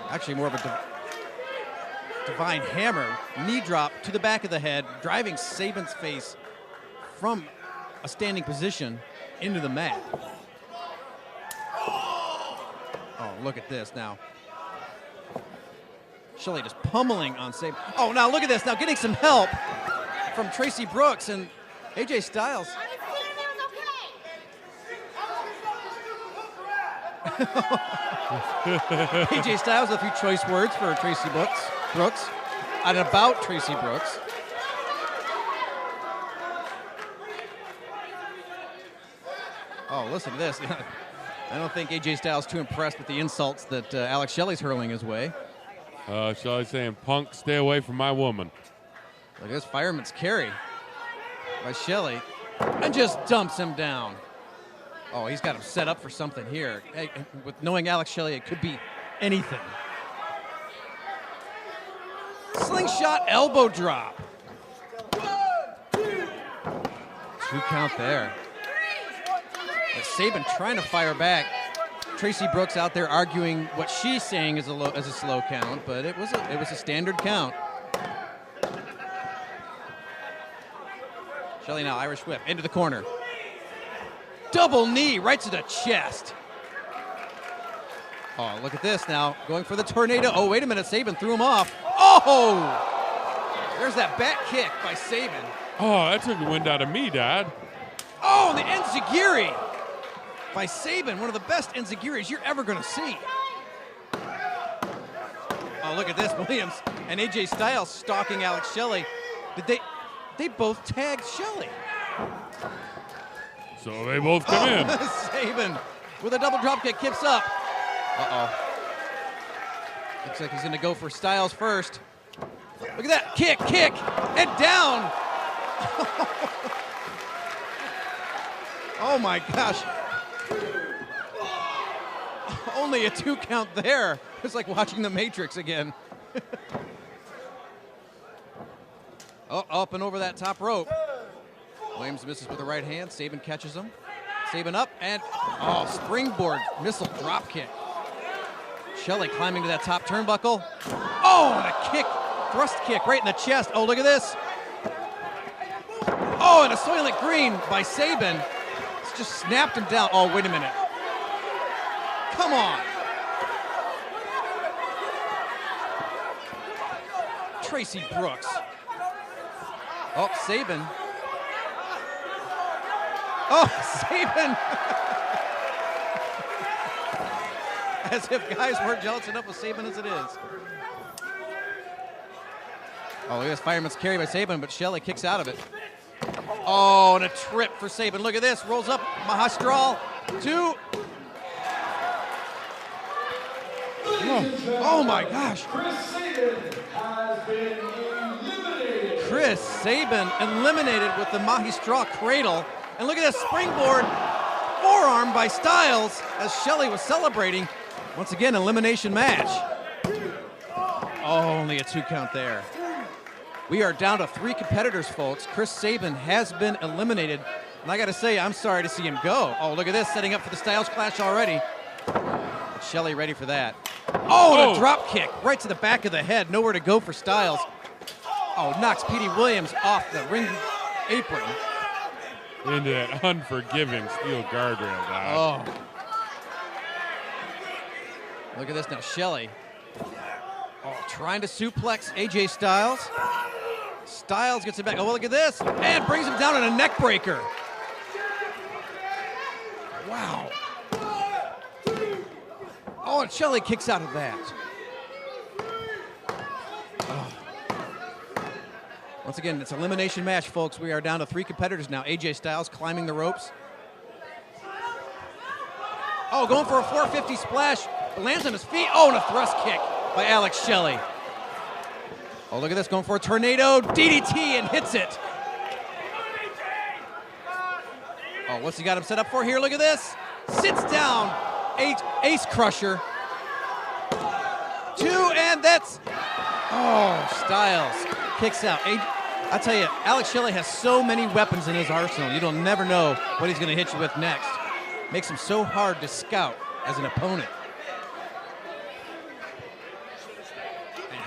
Actually, more of a divine hammer. Knee drop to the back of the head, driving Sabin's face from a standing position into the mat. Oh, look at this now. Shelley just pummeling on Sabin. Oh, now look at this. Now getting some help from Tracy Brooks and AJ Styles. AJ Styles with a few choice words for Tracy Brooks and about Tracy Brooks. Oh, listen to this. I don't think AJ Styles too impressed with the insults that Alex Shelley's hurling his way. Shelley saying, "Punk, stay away from my woman." Look at this fireman's carry by Shelley, and just dumps him down. Oh, he's got him set up for something here. Hey, with knowing Alex Shelley, it could be anything. Slingshot elbow drop. 2 count there. But Sabin trying to fire back. Tracy Brooks out there arguing what she's saying is a slow count, but it was a standard count. Shelley now Irish whip into the corner. Double knee right to the chest. Oh, look at this now. Going for the tornado. Oh, wait a minute. Sabin threw him off. Oh! There's that back kick by Sabin. Oh, that took the wind out of me, Dad. Oh, the enziguri by Sabin. One of the best enzigiris you're ever going to see. Oh, look at this. Williams and AJ Styles stalking Alex Shelley. They both tagged Shelley. So they both come in. Sabin with a double drop kick, kicks up. Uh-oh. Looks like he's going to go for Styles first. Look at that. Kick, and down. Oh, my gosh. Only a 2 count there. It's like watching The Matrix again. Oh, up and over that top rope. Williams misses with the right hand. Sabin catches him. Sabin up and, springboard missile drop kick. Shelley climbing to that top turnbuckle. Oh, and a kick, thrust kick right in the chest. Oh, look at this. Oh, and a Soylent Green by Sabin. It's just snapped him down. Oh, wait a minute. Come on. Tracy Brooks. Oh, Sabin. Oh, Sabin. As if guys weren't jealous enough of Sabin as it is. Oh, look at this fireman's carry by Sabin, but Shelley kicks out of it. Oh, and a trip for Sabin. Look at this. Rolls up. Mahastral. 2. Oh my gosh. Chris Sabin has been eliminated. Chris Sabin eliminated with the Mahastral cradle. And look at this springboard forearm by Styles as Shelley was celebrating. Once again, elimination match. Oh, only a 2 count there. We are down to 3 competitors, folks. Chris Sabin has been eliminated. And I got to say, I'm sorry to see him go. Oh, look at this, setting up for the Styles Clash already. But Shelley ready for that. Oh, and a drop kick right to the back of the head. Nowhere to go for Styles. Oh, knocks Petey Williams off the ring apron. Into that unforgiving steel guardrail, Dad. Oh. Look at this now, Shelley. Oh, trying to suplex AJ Styles. Styles gets it back. Oh, look at this. And brings him down in a neck breaker. Wow. Oh, and Shelley kicks out of that. Oh. Once again, it's an elimination match, folks. We are down to 3 competitors now. AJ Styles climbing the ropes. Oh, going for a 450 splash. Lands on his feet. Oh, and a thrust kick by Alex Shelley. Oh, look at this, going for a tornado DDT and hits it. Oh, what's he got him set up for here? Look at this. Sits down, ace crusher. 2, and that's, oh, Styles kicks out. I tell you, Alex Shelley has so many weapons in his arsenal. You don't never know what he's going to hit you with next. Makes him so hard to scout as an opponent.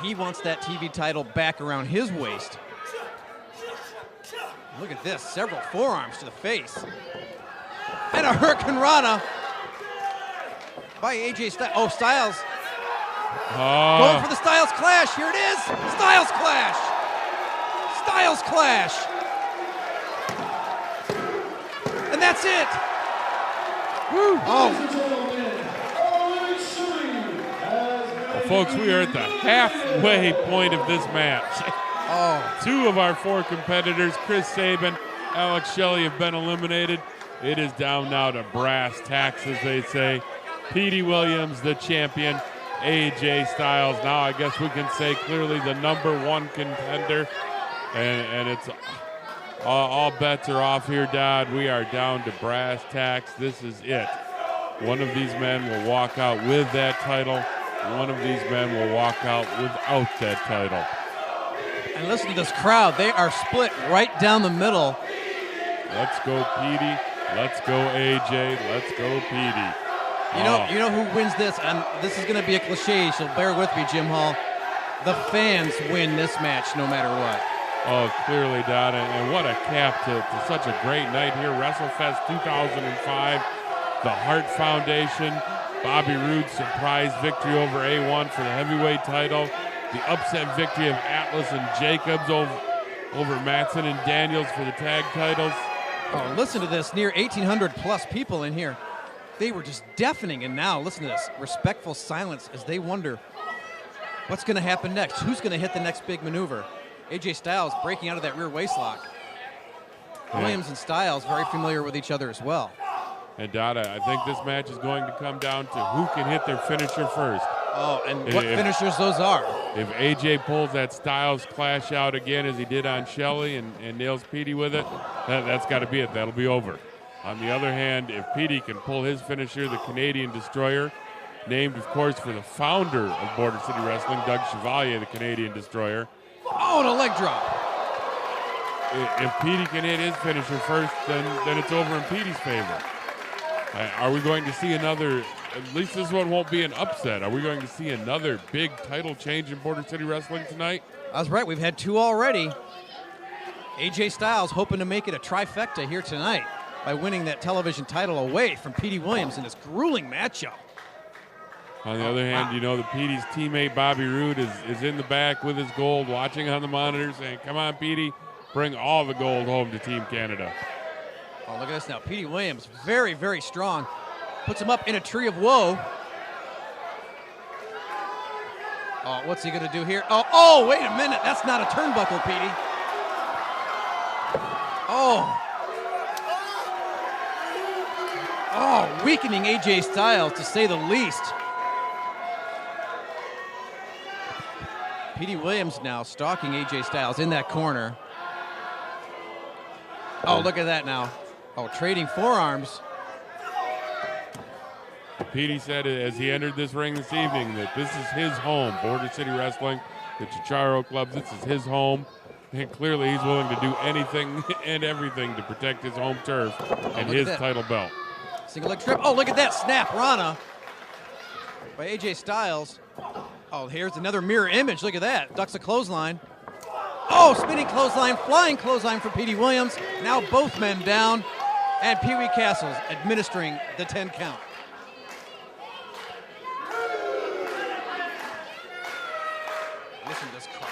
He wants that TV title back around his waist. Look at this, several forearms to the face. And a Hurricane Rana by AJ Styles. Oh, Styles. Oh. Going for the Styles Clash. Here it is. Styles Clash. Styles Clash. And that's it. Woo. Oh. Folks, we are at the halfway point of this match. Oh. 2 of our 4 competitors, Chris Sabin, Alex Shelley, have been eliminated. It is down now to brass tacks, as they say. Petey Williams, the champion. AJ Styles, now I guess we can say clearly the #1 contender. And it's all bets are off here, Dad. We are down to brass tacks. This is it. One of these men will walk out with that title. One of these men will walk out without that title. And listen to this crowd. They are split right down the middle. Let's go, Petey. Let's go, AJ. Let's go, Petey. You know who wins this? And this is going to be a cliche, so bear with me, Jim Hall. The fans win this match no matter what. Oh, clearly, Dad. And what a cap to such a great night here. WrestleFest 2005, the Hart Foundation. Bobby Roode's surprise victory over A1 for the heavyweight title. The upset victory of Atlas and Jacobs over Matson and Daniels for the tag titles. Oh, listen to this. Near 1,800 plus people in here. They were just deafening, and now listen to this. Respectful silence as they wonder what's going to happen next. Who's going to hit the next big maneuver? AJ Styles breaking out of that rear waistlock. Yeah. Williams and Styles very familiar with each other as well. And Dada, I think this match is going to come down to who can hit their finisher first. Oh, and what finishers those are. If AJ pulls that Styles Clash out again as he did on Shelley and nails Petey with it, that's got to be it. That'll be over. On the other hand, if Petey can pull his finisher, the Canadian Destroyer, named, of course, for the founder of Border City Wrestling, Doug Chevalier, the Canadian Destroyer. Oh, and a leg drop. if Petey can hit his finisher first, then it's over in Petey's favor. Are we going to see another, at least this one won't be an upset, are we going to see another big title change in Border City Wrestling tonight? I was right, we've had 2 already. AJ Styles hoping to make it a trifecta here tonight by winning that television title away from Petey Williams in this grueling matchup. On the other hand, you know, the Petey's teammate Bobby Roode is in the back with his gold, watching on the monitor, saying, come on, Petey, bring all the gold home to Team Canada. Oh, look at this now. Petey Williams, very, very strong. Puts him up in a tree of woe. Oh, what's he going to do here? Oh, wait a minute. That's not a turnbuckle, Petey. Oh, weakening AJ Styles, to say the least. Petey Williams now stalking AJ Styles in that corner. Oh, look at that now. Oh, trading forearms. Petey said as he entered this ring this evening that this is his home, Border City Wrestling, the Chicharro Club, this is his home. And clearly he's willing to do anything and everything to protect his home turf and his title belt. Single leg trip. Oh, look at that snap, Rana, by AJ Styles. Oh, here's another mirror image. Look at that. Ducks a clothesline. Oh, spinning clothesline, flying clothesline for Petey Williams. Now both men down. And Pee Wee Castles administering the 10 count. Listen to this crowd.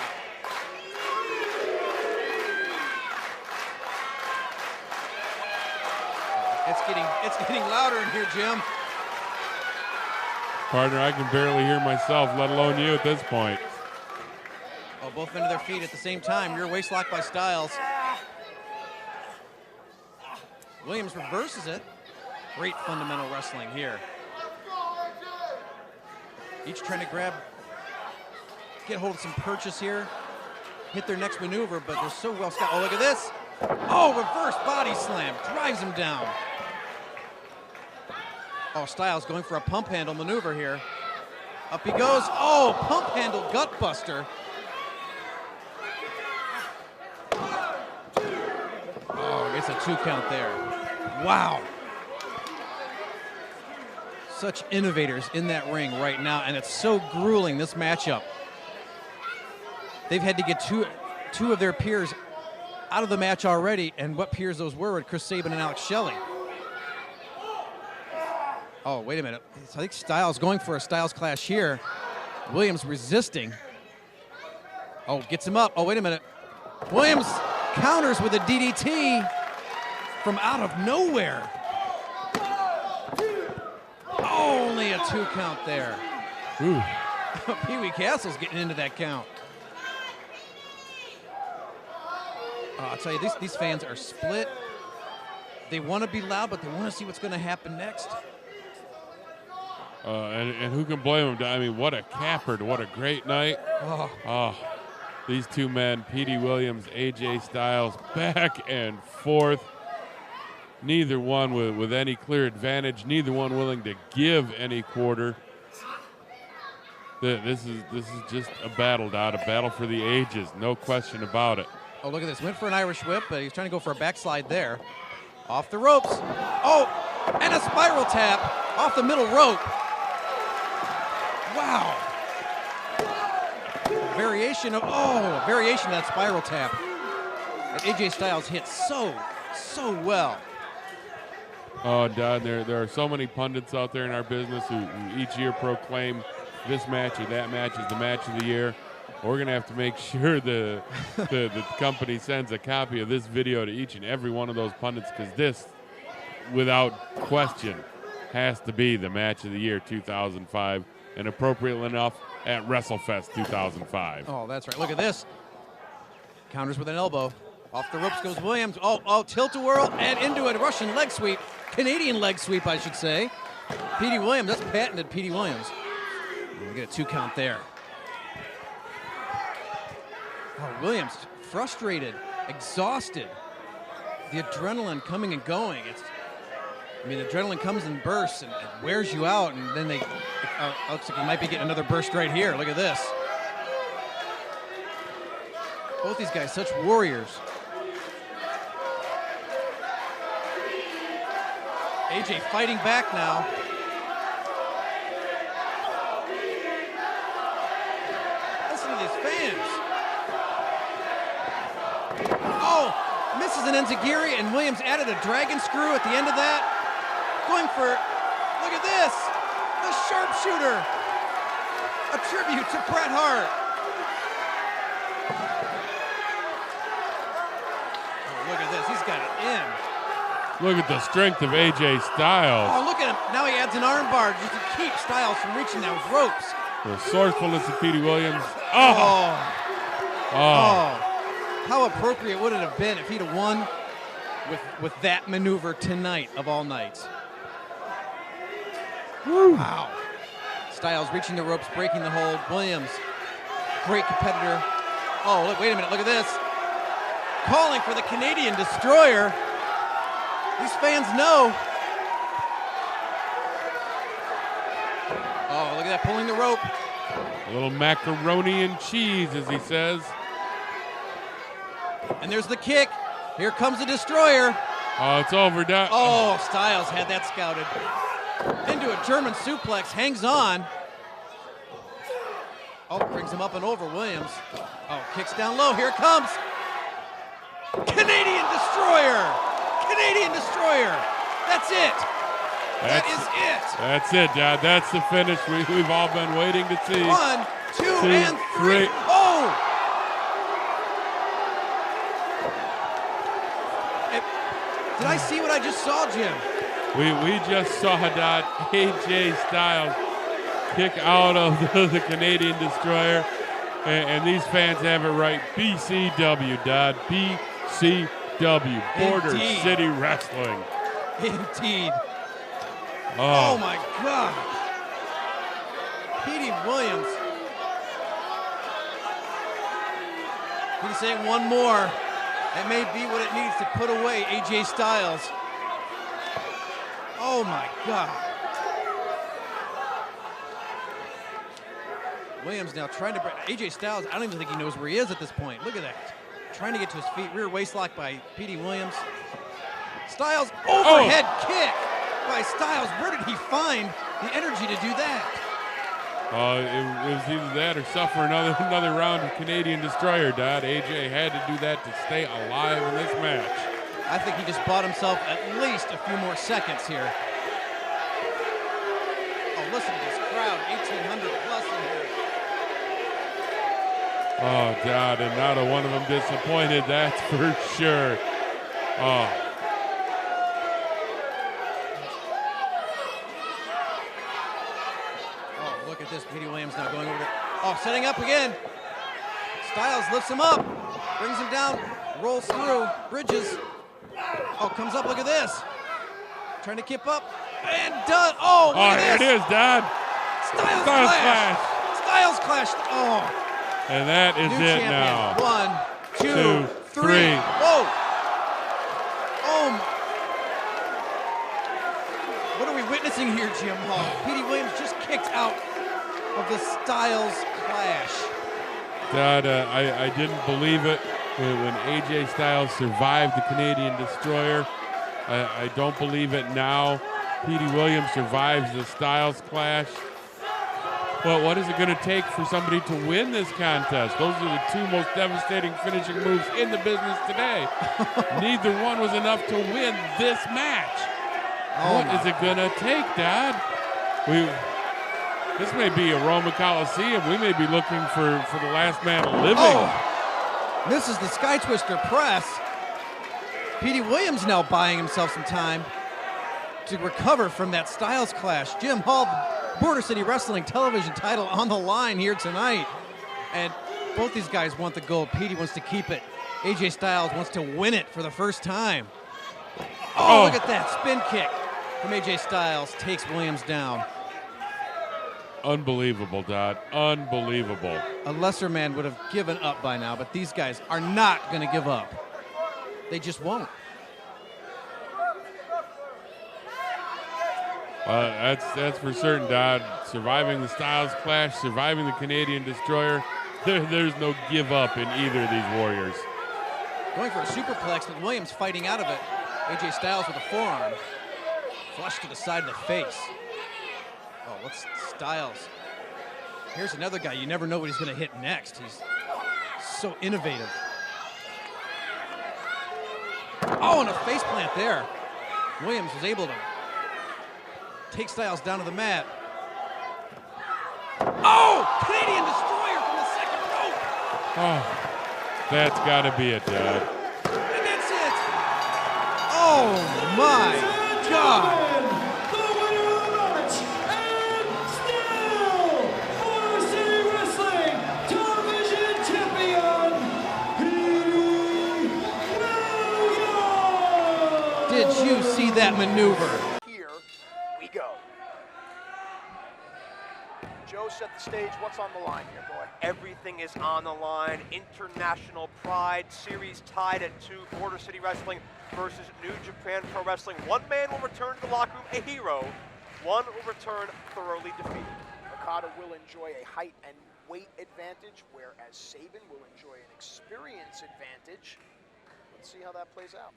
It's getting louder in here, Jim. Partner, I can barely hear myself, let alone you at this point. Oh, both men to their feet at the same time. Rear waist lock by Styles. Williams reverses it. Great fundamental wrestling here. Each trying to get hold of some purchase here. Hit their next maneuver, but they're so well scouted. Oh, look at this. Oh, reverse body slam. Drives him down. Oh, Styles going for a pump handle maneuver here. Up he goes. Oh, pump handle gut buster. Oh, gets a 2 count there. Wow. Such innovators in that ring right now, and it's so grueling, this matchup. They've had to get two of their peers out of the match already, and what peers those were Chris Sabin and Alex Shelley. Oh, wait a minute. I think Styles going for a Styles clash here. Williams resisting. Oh, gets him up. Oh, wait a minute. Williams counters with a DDT from out of nowhere. Oh, only a 2 count there. Ooh. Pee Wee Castle's getting into that count. I'll tell you, these fans are split. They want to be loud, but they want to see what's going to happen next. And who can blame him? I mean, what a capper, what a great night. These 2 men, Petey Williams, AJ Styles, back and forth. Neither one with any clear advantage, neither one willing to give any quarter. This is just a battle, Dot, a battle for the ages, no question about it. Oh, look at this. Went for an Irish whip, but he's trying to go for a backslide there. Off the ropes. Oh, and a spiral tap off the middle rope. Wow. Variation of that spiral tap that AJ Styles hit so well. Oh, Don, there are so many pundits out there in our business who each year proclaim this match or that match is the match of the year. We're going to have to make sure the company sends a copy of this video to each and every one of those pundits, because this, without question, has to be the match of the year 2005, and appropriately enough, at WrestleFest 2005. Oh, that's right. Look at this. Counters with an elbow. Off the ropes goes Williams. Oh, tilt-a-whirl and into a Russian leg sweep. Canadian leg sweep, I should say. Petey Williams, that's patented Petey Williams. We get a 2 count there. Oh, Williams, frustrated, exhausted. The adrenaline coming and going. The adrenaline comes in bursts and it wears you out, and then looks like he might be getting another burst right here. Look at this. Both these guys, such warriors. AJ fighting back now. Listen to these fans. Oh, misses an enziguri, and Williams added a dragon screw at the end of that. Going for, look at this, the sharpshooter. A tribute to Bret Hart. Oh, look at this, he's got it in. Look at the strength of AJ Styles. Oh, look at him. Now he adds an armbar just to keep Styles from reaching those ropes. The resourcefulness of Petey Williams. Oh. How appropriate would it have been if he'd have won with that maneuver tonight of all nights? Woo. Wow. Styles reaching the ropes, breaking the hold. Williams, great competitor. Oh, look, wait a minute, look at this. Calling for the Canadian Destroyer. These fans know. Oh, look at that, pulling the rope. A little macaroni and cheese, as he says. And there's the kick. Here comes the Destroyer. Oh, it's over, Doc. Oh, Styles had that scouted. Into a German suplex, hangs on. Oh, brings him up and over, Williams. Oh, kicks down low, here it comes. Canadian Destroyer! Canadian Destroyer! That's it! That is it! That's it, Dad. That's the finish we've all been waiting to see. 1, 2, and 3. Oh! Did I see what I just saw, Jim? We just saw that AJ Styles kick out of the Canadian Destroyer, and these fans have it right. BCW, Dad. BCW. Border Indeed. City Wrestling. Indeed. Oh, my God. Petey Williams. He's saying one more. That may be what it needs to put away AJ Styles. Oh my God. Williams now trying to break. AJ Styles, I don't even think he knows where he is at this point. Look at that. Trying to get to his feet. Rear waistlock by Petey Williams. Styles, overhead kick by Styles. Where did he find the energy to do that? It was either that or suffer another round of Canadian Destroyer, Dad. AJ had to do that to stay alive in this match. I think he just bought himself at least a few more seconds here. Oh, listen to this crowd, 1,800 plus in here. Oh, God, and not a one of them disappointed, that's for sure. Oh. Look at this, Petey Williams now going over it. Oh, setting up again. Styles lifts him up, brings him down, rolls through, bridges. Oh, comes up, look at this. Trying to keep up, and done. Oh, look at this. Here it is, Dad. Styles clash. Styles clash. Oh. And that is New it champion. now. 1, 2, 3. Whoa. Oh. What are we witnessing here, Jim Hall? Petey Williams just kicked out of the Styles clash. Dad, I didn't believe it when AJ Styles survived the Canadian Destroyer. I don't believe it now. Petey Williams survives the Styles clash. Well, what is it going to take for somebody to win this contest? Those are the two most devastating finishing moves in the business today. Neither one was enough to win this match. What is it going to take, Dad? This may be a Roman Coliseum. We may be looking for the last man living. Oh, this is the Sky Twister press. Petey Williams now buying himself some time to recover from that Styles clash. Jim Hall, Border City Wrestling television title on the line here tonight. And both these guys want the gold. Petey wants to keep it. AJ Styles wants to win it for the first time. Oh, look at that spin kick from AJ Styles. Takes Williams down. Unbelievable, Dad. Unbelievable. A lesser man would have given up by now, but these guys are not going to give up. They just won't. That's for certain, Dad. Surviving the Styles clash, surviving the Canadian Destroyer, there's no give up in either of these warriors. Going for a superplex, but Williams fighting out of it. AJ Styles with a forearm. Flush to the side of the face. Oh, what's Styles? Here's another guy. You never know what he's going to hit next. He's so innovative. Oh, and a face plant there. Williams was able to take Styles down to the mat. Oh, Canadian Destroyer from the second rope. Oh, that's got to be it, Dad. And that's it. Oh, my God. The winner of the match, and still Motor City Wrestling Television Champion, Petey. Did you see that maneuver? Here we go. Joe set the stage. What's on the line here, boy? Everything is on the line. International Pride Series tied at 2. Border City Wrestling versus New Japan Pro Wrestling. One man will return to the locker room a hero. One will return thoroughly defeated. Okada will enjoy a height and weight advantage, whereas Sabin will enjoy an experience advantage. Let's see how that plays out.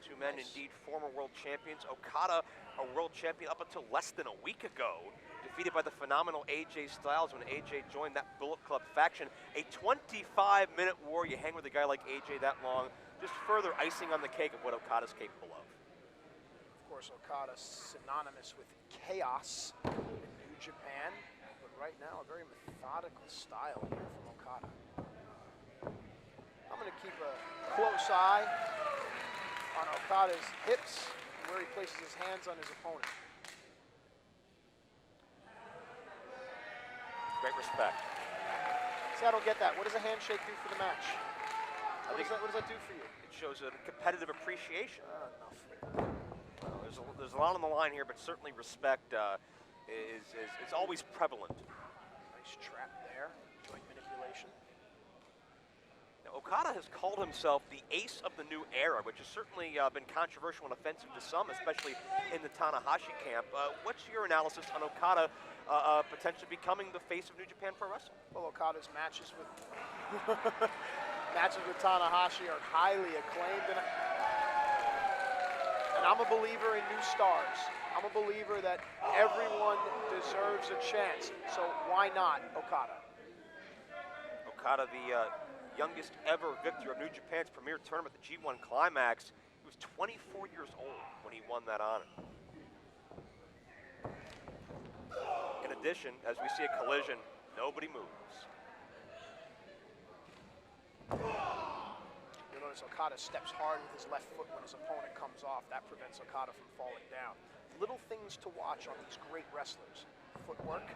Two men indeed former world champions. Okada, a world champion up until less than a week ago, defeated by the phenomenal AJ Styles when AJ joined that Bullet Club faction. A 25-minute war. You hang with a guy like AJ that long, just further icing on the cake of what Okada's capable of. Of course, Okada synonymous with chaos in New Japan, but right now a very methodical style here from Okada. I'm going to keep a close eye on Okada's hips, where he places his hands on his opponent. Great respect. See, I don't get that. What does a handshake do for the match? What does that do for you? It shows a competitive appreciation. Enough. There's a lot on the line here, but certainly respect is always prevalent. Nice trap there. Joint manipulation. Now, Okada has called himself the ace of the new era, which has certainly been controversial and offensive to some, especially in the Tanahashi camp. What's your analysis on Okada potentially becoming the face of New Japan Pro Wrestling? Well, Okada's matches with Tanahashi are highly acclaimed, and I'm a believer in new stars. I'm a believer that everyone deserves a chance. So why not Okada? Okada, the youngest ever victor of New Japan's premier tournament, the G1 Climax. He was 24 years old when he won that honor. In addition, as we see a collision, nobody moves. You'll notice Okada steps hard with his left foot when his opponent comes off. That prevents Okada from falling down. Little things to watch on these great wrestlers. Footwork.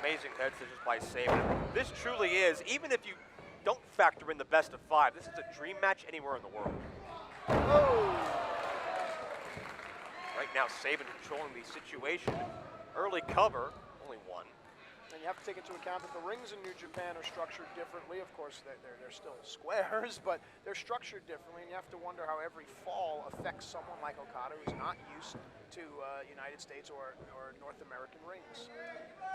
Amazing head scissors by Sabin. This truly is, even if you don't factor in the best of 5, this is a dream match anywhere in the world. Oh. Right now, Sabin controlling the situation. Early cover, only one. And you have to take into account that the rings in New Japan are structured differently. Of course, they're still squares, but they're structured differently, and you have to wonder how every fall affects someone like Okada, who's not used to United States or North American rings.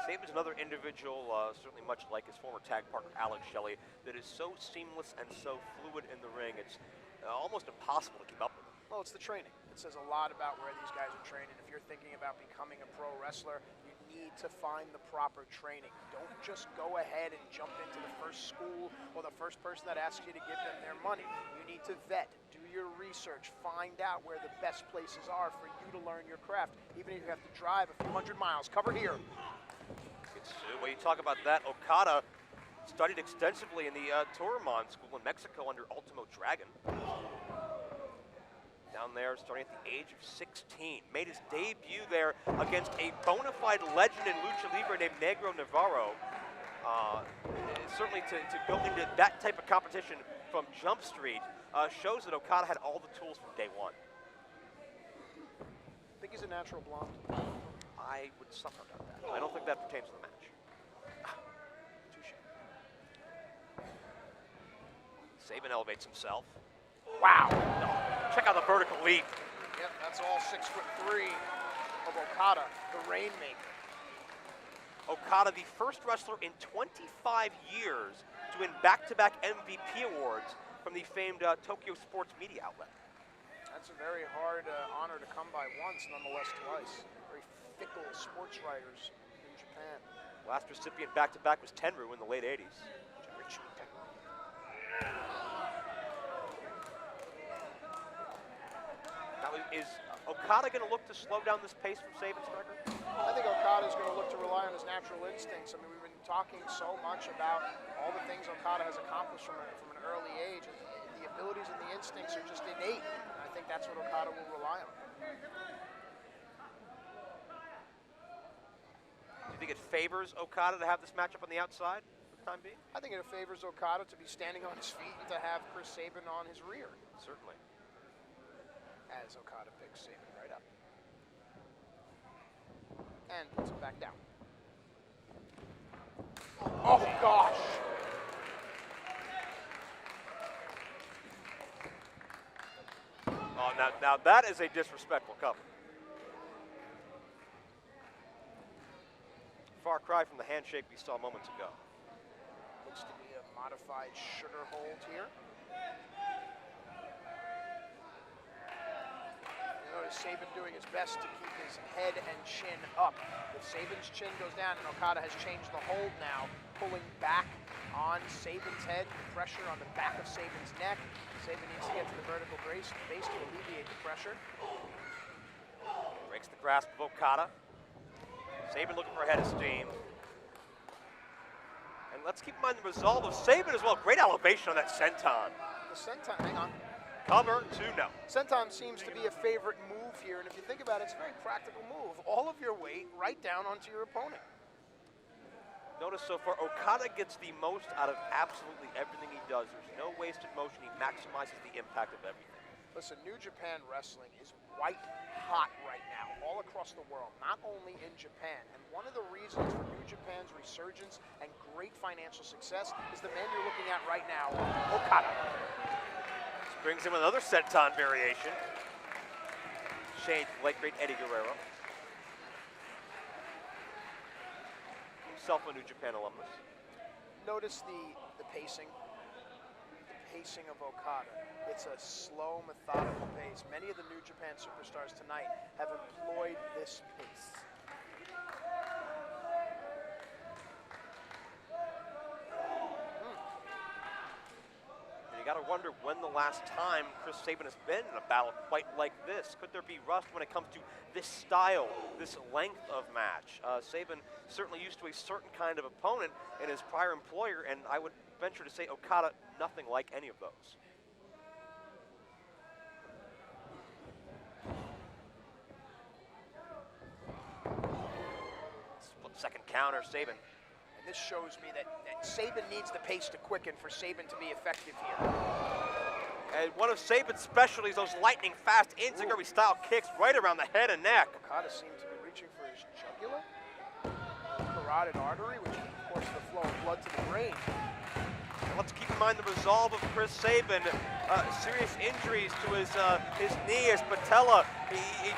Sabin's another individual, certainly much like his former tag partner Alex Shelley, that is so seamless and so fluid in the ring. It's almost impossible to keep up with him. Well, it's the training. It says a lot about where these guys are training. If you're thinking about becoming a pro wrestler, you need to find the proper training. Don't just go ahead and jump into the first school or the first person that asks you to give them their money. You need to vet, do your research, find out where the best places are for you to learn your craft. Even if you have to drive a few hundred miles, cover here. When you talk about that, Okada studied extensively in the Tourman school in Mexico under Ultimo Dragon. Down there, starting at the age of 16. Made his debut there against a bona fide legend in Lucha Libre named Negro Navarro. Certainly to go into that type of competition from Jump Street shows that Okada had all the tools from day one. I think he's a natural blonde. I would suffer about that. I don't think that pertains to the match. Touche. Sabin elevates himself. Wow. No. Check out the vertical leap. Yep, that's all 6'3" of Okada, the Rainmaker. Okada, the first wrestler in 25 years to win back-to-back MVP awards from the famed Tokyo Sports Media outlet. That's a very hard honor to come by once, nonetheless twice. Very fickle sports writers in Japan. Last recipient back-to-back was Tenryu in the late 80s. Now, is Okada going to look to slow down this pace from Sabin's record? I think Okada's going to look to rely on his natural instincts. I mean, we've been talking so much about all the things Okada has accomplished from an early age. The abilities and the instincts are just innate. And I think that's what Okada will rely on. Do you think it favors Okada to have this matchup on the outside for the time being? I think it favors Okada to be standing on his feet and to have Chris Sabin on his rear. Certainly. As Okada picks Sabin right up. And puts him back down. Oh, gosh. Oh, now that is a disrespectful cover. Far cry from the handshake we saw moments ago. Looks to be a modified sugar hold here. Notice Sabin doing his best to keep his head and chin up. If Sabin's chin goes down, and Okada has changed the hold now, pulling back on Sabin's head, pressure on the back of Sabin's neck. Sabin needs to get to the vertical base to alleviate the pressure. Breaks the grasp of Okada. Sabin looking for a head of steam. And let's keep in mind the resolve of Sabin as well. Great elevation on that senton. The senton, hang on. Cover 2-0. Senton seems to be a favorite move here, and if you think about it, it's a very practical move. All of your weight right down onto your opponent. Notice so far, Okada gets the most out of absolutely everything he does. There's no wasted motion. He maximizes the impact of everything. Listen, New Japan Wrestling is white hot right now, all across the world, not only in Japan. And one of the reasons for New Japan's resurgence and great financial success is the man you're looking at right now, Okada. Brings him another senton variation. Shade, late great Eddie Guerrero. Himself a New Japan alumnus. Notice the pacing. The pacing of Okada. It's a slow, methodical pace. Many of the New Japan superstars tonight have employed this pace. You got to wonder when the last time Chris Sabin has been in a battle quite like this. Could there be rust when it comes to this style, this length of match? Sabin certainly used to a certain kind of opponent in his prior employer, and I would venture to say Okada, nothing like any of those. Split second counter, Sabin. This shows me that Sabin needs the pace to quicken for Sabin to be effective here. And one of Sabin's specialties, those lightning fast enziguri style kicks right around the head and neck. Okada seems to be reaching for his jugular. Carotid artery, which is of course the flow of blood to the brain. Let's keep in mind the resolve of Chris Sabin. Serious injuries to his knee, his patella. He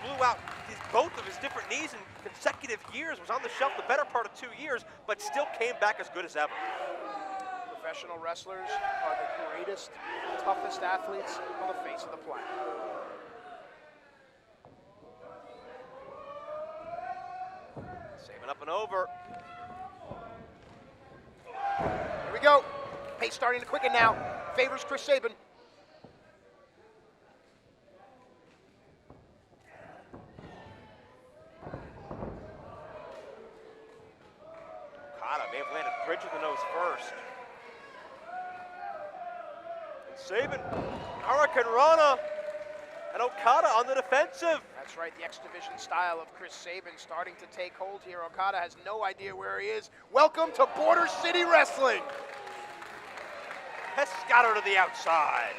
blew out both of his different knees in consecutive years, was on the shelf the better part of 2 years, but still came back as good as ever. Professional wrestlers are the greatest, toughest athletes on the face of the planet. Sabin up and over. Here we go. Pace starting to quicken now. Favors Chris Sabin. Okada may have landed bridge of the nose first. And Sabin, Hurricane Rana, and Okada on the defensive. That's right, the X Division style of Chris Sabin starting to take hold here. Okada has no idea where he is. Welcome to Border City Wrestling. Pescado to the outside.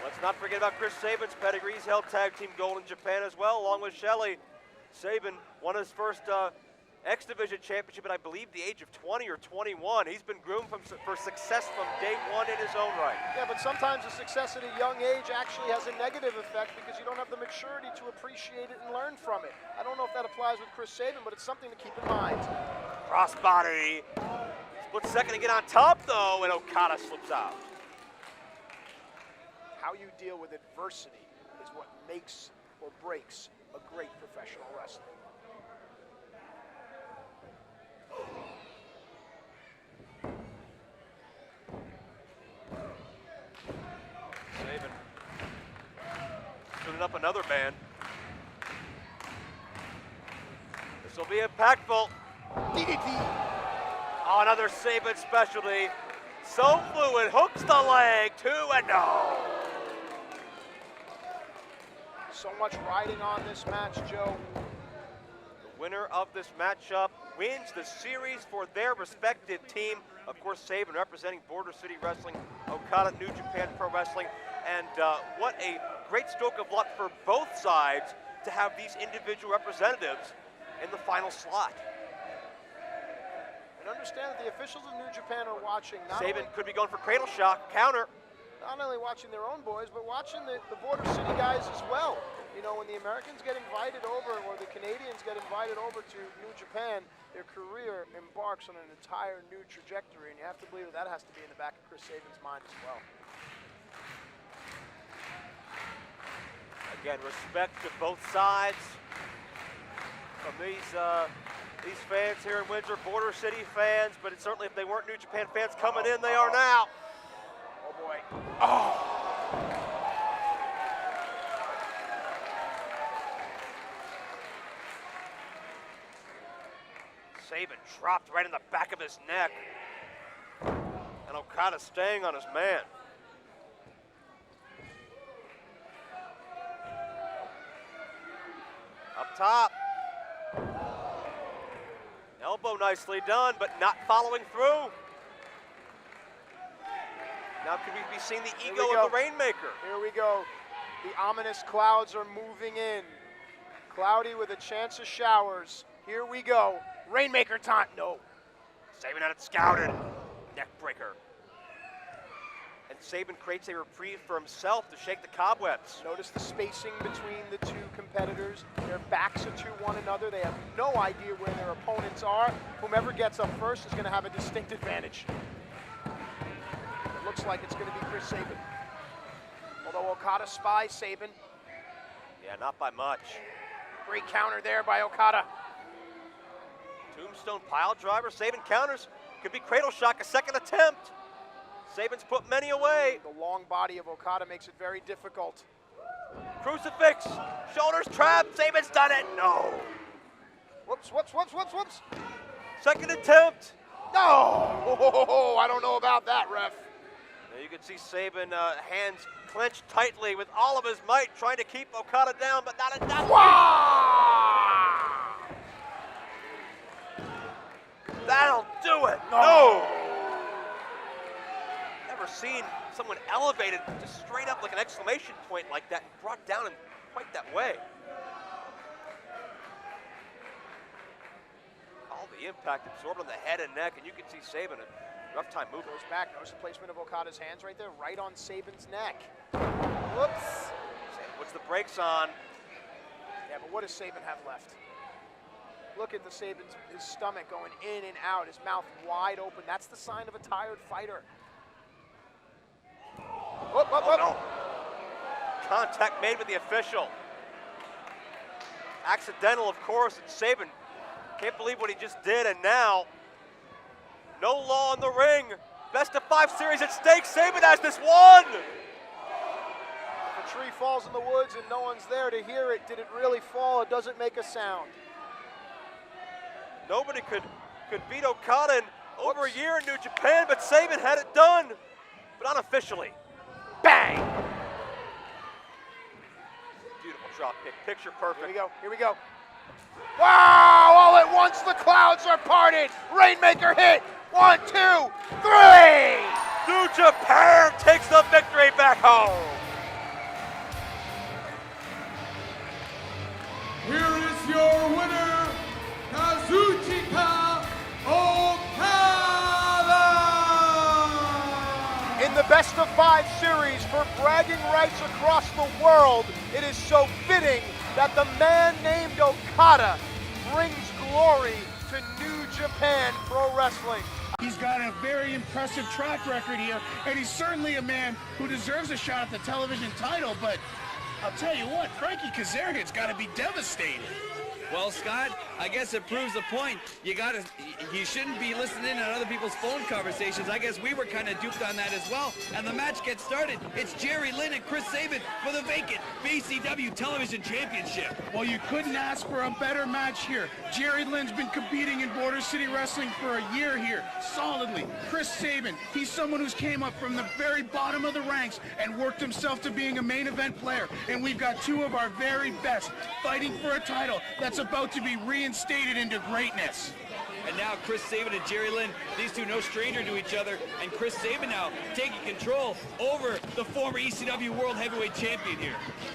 Let's not forget about Chris Sabin's pedigree. He's held tag team gold in Japan as well, along with Shelley. Sabin won his first X Division Championship at I believe the age of 20 or 21. He's been groomed for success from day one in his own right. Yeah, but sometimes the success at a young age actually has a negative effect because you don't have the maturity to appreciate it and learn from it. I don't know if that applies with Chris Sabin, but it's something to keep in mind. Crossbody. Split second to get on top, though, and Okada slips out. How you deal with adversity is what makes or breaks a great professional wrestler. Sabin tuning up another band. This will be impactful. DDT. Oh, another Sabin specialty. So fluid, hooks the leg, 2-0. So much riding on this match, Joe. The winner of this matchup wins the series for their respective team. Of course, Sabin representing Border City Wrestling, Okada, New Japan Pro Wrestling. And what a great stroke of luck for both sides to have these individual representatives in the final slot. And understand that the officials of New Japan are watching. Sabin could be going for cradle shock, counter. Not only watching their own boys, but watching the Border City guys as well. You know, when the Americans get invited over, or the Canadians get invited over to New Japan, their career embarks on an entire new trajectory, and you have to believe that has to be in the back of Chris Sabin's mind as well. Again, respect to both sides from these fans here in Windsor, Border City fans, but it's certainly if they weren't New Japan fans coming in, they are now. Oh boy. Oh! Sabin dropped right in the back of his neck. And Okada staying on his man. Up top. Elbow nicely done, but not following through. Now could we be seeing the ego of the Rainmaker? Here we go. The ominous clouds are moving in. Cloudy with a chance of showers. Here we go. Rainmaker time. No. Sabin had it scouted. Neck breaker. And Sabin creates a reprieve for himself to shake the cobwebs. Notice the spacing between the two competitors. Their backs are to one another. They have no idea where their opponents are. Whomever gets up first is going to have a distinct advantage. It looks like it's going to be Chris Sabin. Although Okada spies Sabin. Yeah, not by much. Great counter there by Okada. Tombstone pile driver. Sabin counters. Could be cradle shock, a second attempt. Sabin's put many away. The long body of Okada makes it very difficult. Crucifix, shoulders trapped, Sabin's done it, no. Whoops, whoops, whoops, whoops, whoops. Second attempt. No, oh, I don't know about that, ref. Now you can see Sabin, hands clenched tightly with all of his might, trying to keep Okada down, but not enough. Wow! That'll do it, no. Never seen someone elevated just straight up like an exclamation point like that and brought down in quite that way. All the impact absorbed on the head and neck, and you can see Sabin a rough time moving. Goes back, notice the placement of Okada's hands right there, right on Sabin's neck. Whoops. Sabin puts the brakes on. Yeah, but what does Sabin have left? Look at his stomach going in and out, his mouth wide open. That's the sign of a tired fighter. Whoop, whoop, whoop. No. Contact made with the official. Accidental, of course, and Sabin can't believe what he just did, and now no law in the ring. Best of 5 series at stake. Sabin has this one. If a tree falls in the woods and no one's there to hear it, did it really fall? It doesn't make a sound. Nobody could beat Okada in over a year in New Japan, but Sabin had it done, but unofficially. Bang! Beautiful drop kick, picture perfect. Here we go, here we go. Wow, all at once the clouds are parted. Rainmaker hit, 1, 2, 3! New Japan takes the victory back home. Here is your winner, Kazuchika the best of 5 series for bragging rights across the world, it is so fitting that the man named Okada brings glory to New Japan Pro Wrestling. He's got a very impressive track record here, and he's certainly a man who deserves a shot at the television title, but I'll tell you what, Frankie Kazarian's got to be devastated. Well, Scott, I guess it proves the point. You shouldn't be listening to other people's phone conversations. I guess we were kind of duped on that as well. And the match gets started. It's Jerry Lynn and Chris Sabin for the vacant BCW Television Championship. Well, you couldn't ask for a better match here. Jerry Lynn's been competing in Border City Wrestling for a year here, solidly. Chris Sabin, he's someone who's came up from the very bottom of the ranks and worked himself to being a main event player. And we've got 2 of our very best fighting for a title that's about to be reinstated into greatness. And now Chris Sabin and Jerry Lynn, these two no stranger to each other, and Chris Sabin now taking control over the former ECW World Heavyweight Champion here.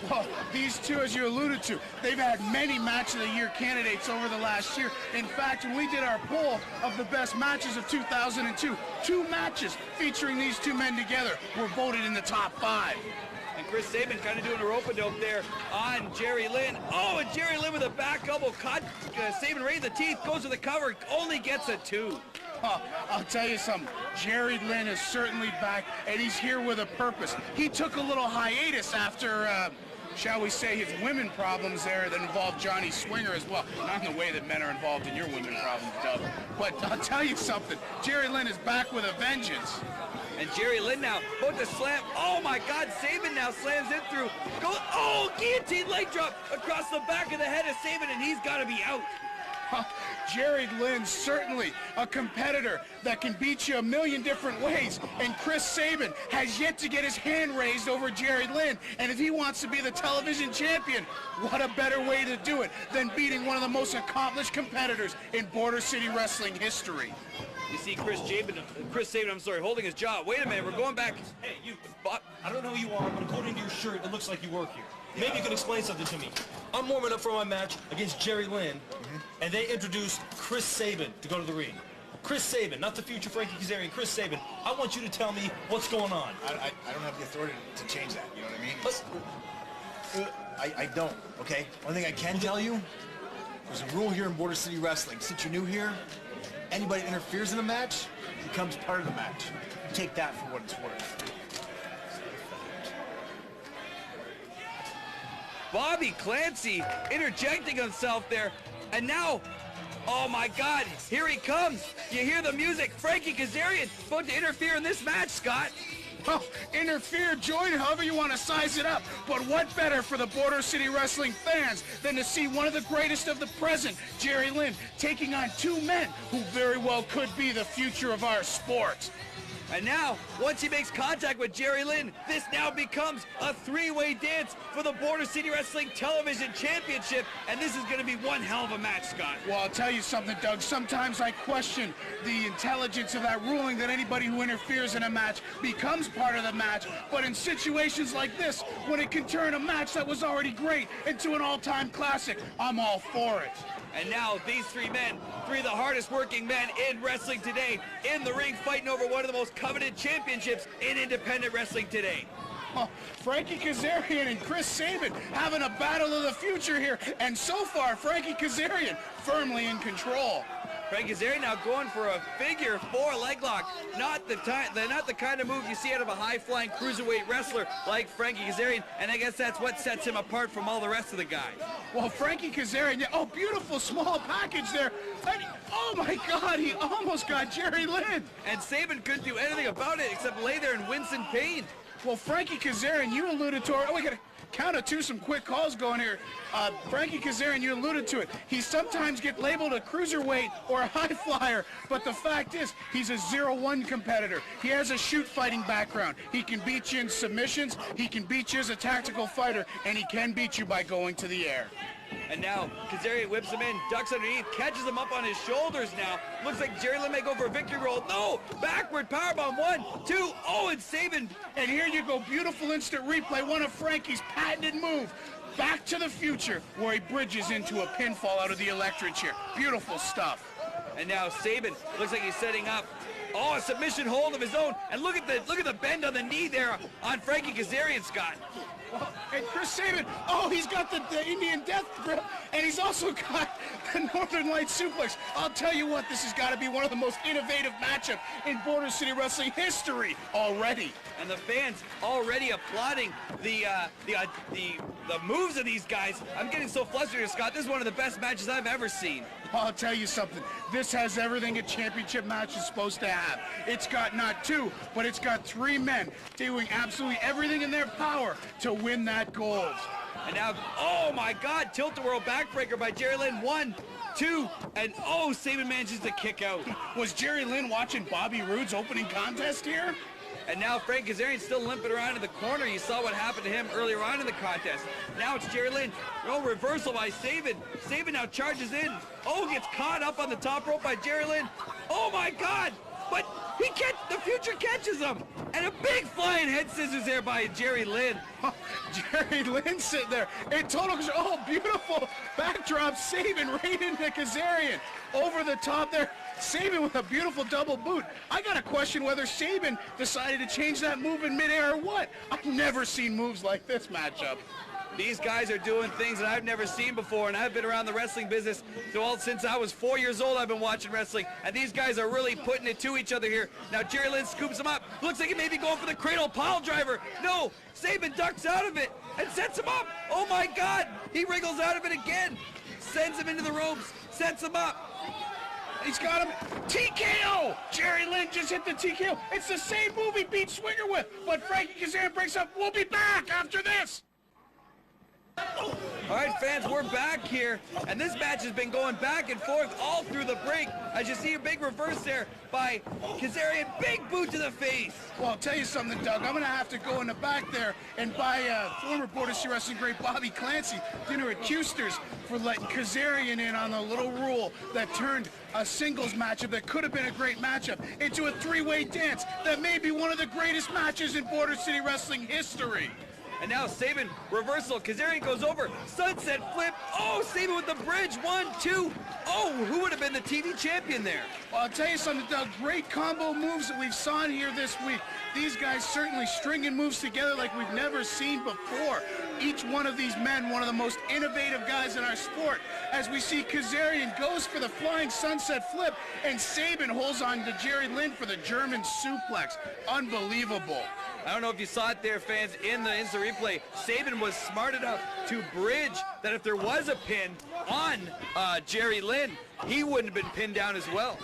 Well, these two, as you alluded to, they've had many Match of the Year candidates over the last year. In fact, when we did our poll of the best matches of 2002, 2 matches featuring these 2 men together were voted in the top 5. And Chris Sabin kind of doing a rope-a-dope there on Jerry Lynn. Oh, and Jerry Lynn with a back elbow caught Sabin right in the teeth, goes to the cover, only gets a 2. Oh, I'll tell you something. Jerry Lynn is certainly back, and he's here with a purpose. He took a little hiatus after, shall we say, his women problems there that involved Johnny Swinger as well. Not in the way that men are involved in your women problems, Doug. But I'll tell you something. Jerry Lynn is back with a vengeance. And Jerry Lynn now about to slam. Oh my God, Sabin now slams it through. Guillotine leg drop across the back of the head of Sabin, and he's got to be out. Jerry Lynn, certainly a competitor that can beat you a million different ways. And Chris Sabin has yet to get his hand raised over Jerry Lynn. And if he wants to be the television champion, what a better way to do it than beating one of the most accomplished competitors in Border City Wrestling history. You see Chris Sabin, holding his jaw. Wait a minute, we're going back. Hey, you, I don't know who you are, but according to your shirt, it looks like you work here. Maybe you can explain something to me. I'm warming up for my match against Jerry Lynn, and they introduced Chris Sabin to go to the ring. Chris Sabin, not the future Frankie Kazarian, Chris Sabin. I want you to tell me what's going on. I don't have the authority to change that, you know what I mean? I don't, okay? One thing I can tell you, there's a rule here in Border City Wrestling. Since you're new here, anybody that interferes in a match becomes part of the match. Take that for what it's worth. Bobby Clancy interjecting himself there, and now, oh my God, here he comes. You hear the music. Frankie Kazarian about to interfere in this match, Scott. Oh, interfere, join, however you want to size it up. But what better for the Border City Wrestling fans than to see one of the greatest of the present, Jerry Lynn, taking on 2 men who very well could be the future of our sport. And now, once he makes contact with Jerry Lynn, this now becomes a 3-way dance for the Border City Wrestling Television Championship, and this is going to be one hell of a match, Scott. Well, I'll tell you something, Doug. Sometimes I question the intelligence of that ruling that anybody who interferes in a match becomes part of the match, but in situations like this, when it can turn a match that was already great into an all-time classic, I'm all for it. And now these 3 men, 3 of the hardest working men in wrestling today, in the ring fighting over one of the most coveted championships in independent wrestling today. Oh, Frankie Kazarian and Chris Sabin having a battle of the future here, and so far Frankie Kazarian firmly in control. Frankie Kazarian now going for a figure 4 leg lock. Not the kind of move you see out of a high-flying cruiserweight wrestler like Frankie Kazarian, and I guess that's what sets him apart from all the rest of the guys. Well, Frankie Kazarian, oh, beautiful small package there. And, oh my God, he almost got Jerry Lynn. And Sabin couldn't do anything about it except lay there in wincing pain. Well, Frankie Kazarian, you alluded to, we got to count of 2, some quick calls going here. Frankie Kazarian, you alluded to it. He sometimes get labeled a cruiserweight or a high flyer, but the fact is, he's a 0-1 competitor. He has a shoot fighting background. He can beat you in submissions, he can beat you as a tactical fighter, and he can beat you by going to the air. And now Kazarian whips him in, ducks underneath, catches him up on his shoulders now. Looks like Jerry Lynn may go for a victory roll. No! Backward powerbomb. 1, 2. Oh, and Sabin. And here you go. Beautiful instant replay. One of Frankie's patented move. Back to the Future, where he bridges into a pinfall out of the electric chair. Beautiful stuff. And now Sabin looks like he's setting up. Oh, a submission hold of his own. And look at the bend on the knee there on Frankie Kazarian, Scott. Well, and Chris Sabin, oh, he's got the Indian Death Grip, and he's also got the Northern Light Suplex. I'll tell you what, this has got to be one of the most innovative matchups in Border City Wrestling history already. And the fans already applauding the moves of these guys. I'm getting so flustered here, Scott. This is one of the best matches I've ever seen. I'll tell you something. This has everything a championship match is supposed to have. It's got not 2, but it's got 3 men doing absolutely everything in their power to win that gold. And now, oh my God, tilt-a-whirl backbreaker by Jerry Lynn. 1, 2, and oh, Sabin manages to kick out. Was Jerry Lynn watching Bobby Roode's opening contest here? And now Frank Kazarian still limping around in the corner. You saw what happened to him earlier on in the contest. Now it's Jerry Lynn. Oh, reversal by Sabin. Sabin now charges in. Oh, gets caught up on the top rope by Jerry Lynn. Oh my God! But the future catches him. And a big flying head scissors there by Jerry Lynn. Jerry Lynn sitting there in total control. Oh, beautiful backdrop. Sabin right into Kazarian. Over the top there. Sabin with a beautiful double boot. I got to question whether Sabin decided to change that move in midair or what. I've never seen moves like this matchup. These guys are doing things that I've never seen before, and I've been around the wrestling business since I was 4 years old. I've been watching wrestling, and these guys are really putting it to each other here. Now Jerry Lynn scoops him up. Looks like he may be going for the cradle pile driver. No, Sabin ducks out of it and sets him up. Oh my God, he wriggles out of it again. Sends him into the ropes, sets him up. He's got him. TKO! Jerry Lynn just hit the TKO. It's the same move he beat Swinger with, but Frankie Kazarian breaks up. We'll be back after this. All right, fans, we're back here, and this match has been going back and forth all through the break. As you see, a big reverse there by Kazarian, big boot to the face. Well, I'll tell you something, Doug. I'm going to have to go in the back there and buy former Border City Wrestling great Bobby Clancy dinner at Custer's for letting Kazarian in on the little rule that turned a singles matchup that could have been a great matchup into a 3-way dance that may be one of the greatest matches in Border City Wrestling history. And now Sabin reversal. Kazarian goes over. Sunset flip. Oh, Sabin with the bridge. 1, 2. Oh, who would have been the TV champion there? Well, I'll tell you something, Doug. Great combo moves that we've saw here this week. These guys certainly stringing moves together like we've never seen before. Each one of these men, one of the most innovative guys in our sport. As we see Kazarian goes for the flying sunset flip, and Sabin holds on to Jerry Lynn for the German suplex. Unbelievable. I don't know if you saw it there, fans, in the instant replay. Sabin was smart enough to bridge that if there was a pin on Jerry Lynn, he wouldn't have been pinned down as well.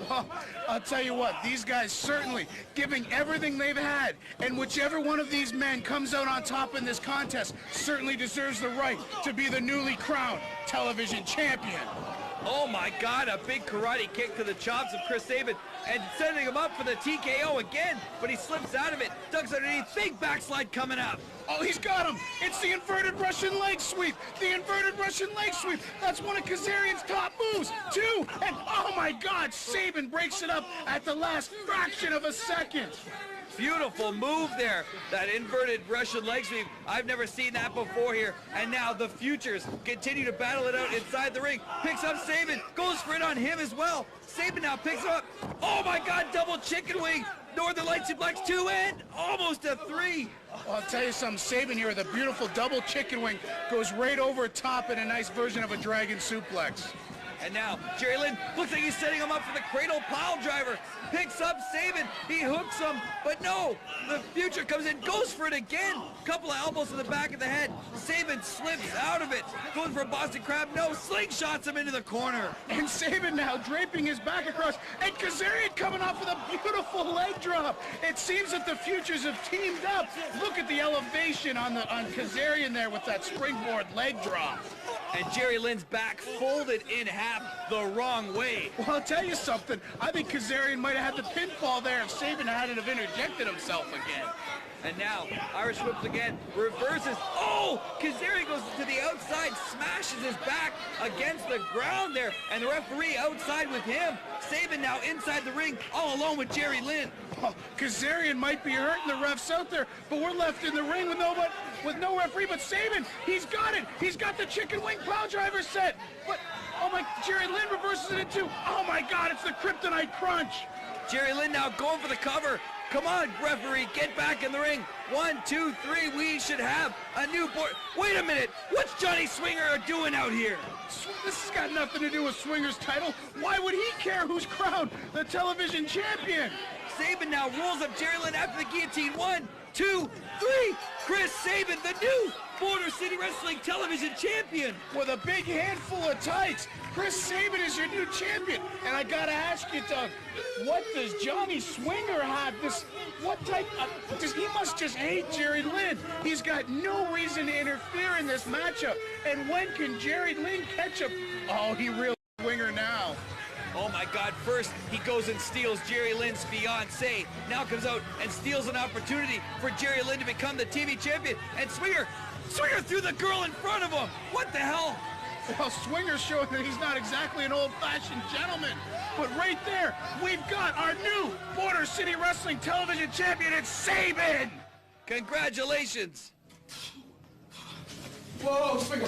Well, I'll tell you what, these guys certainly giving everything they've had, and whichever one of these men comes out on top in this contest certainly deserves the right to be the newly crowned television champion. Oh my God, a big karate kick to the chops of Chris Sabin and setting him up for the TKO again, but he slips out of it, ducks underneath, big backslide coming up. Oh, he's got him. It's the inverted Russian leg sweep. The inverted Russian leg sweep. That's one of Kazarian's top moves. 2, and oh my God, Sabin breaks it up at the last fraction of a second. Beautiful move there, that inverted Russian leg sweep. I've never seen that before here. And now the Futures continue to battle it out inside the ring. Picks up Sabin, goes for it on him as well. Sabin now picks him up. Oh my God, double chicken wing. Northern Light Suplex 2 and almost a 3. Well, I'll tell you something, Sabin here with a beautiful double chicken wing goes right over top in a nice version of a dragon suplex. And now Jerry Lynn looks like he's setting him up for the cradle pile driver. Picks up Sabin, he hooks him, but no, the Future comes in, goes for it again. Couple of elbows to the back of the head. Sabin slips out of it, going for a Boston Crab, no, slingshots him into the corner. And Sabin now draping his back across, and Kazarian coming off with a beautiful leg drop. It seems that the Futures have teamed up. Look at the elevation on Kazarian there with that springboard leg drop. And Jerry Lynn's back folded in half the wrong way. Well, I'll tell you something. I think Kazarian might have had the pinfall there if Sabin hadn't have interjected himself again. And now, Irish whips again, reverses. Oh! Kazarian goes to the outside, smashes his back against the ground there, and the referee outside with him. Sabin now inside the ring, all alone with Jerry Lynn. Oh, Kazarian might be hurting the refs out there, but we're left in the ring with no referee but Sabin. He's got it. He's got the chicken wing plow driver set. But Oh my, Jerry Lynn reverses it into, oh my God, it's the Kryptonite Crunch. Jerry Lynn now going for the cover. Come on, referee, get back in the ring. 1, 2, 3, we should have a new board. Wait a minute, what's Johnny Swinger doing out here? This has got nothing to do with Swinger's title. Why would he care who's crowned the television champion? Sabin now rolls up Jerry Lynn after the guillotine. 1, 2, 3. Chris Sabin, the new Border City Wrestling television champion. With a big handful of tights, Chris Sabin is your new champion. And I gotta ask you, Doug, what does Johnny Swinger have? What type of, he must just hate Jerry Lynn. He's got no reason to interfere in this matchup. And when can Jerry Lynn catch him? Oh, he really Swinger now. Oh my God, first he goes and steals Jerry Lynn's fiancée. Now comes out and steals an opportunity for Jerry Lynn to become the TV champion. And Swinger threw the girl in front of him. What the hell? Well, Swinger's showing that he's not exactly an old-fashioned gentleman. But right there, we've got our new Border City Wrestling television champion, it's Sabin! Congratulations! Whoa, Swinger,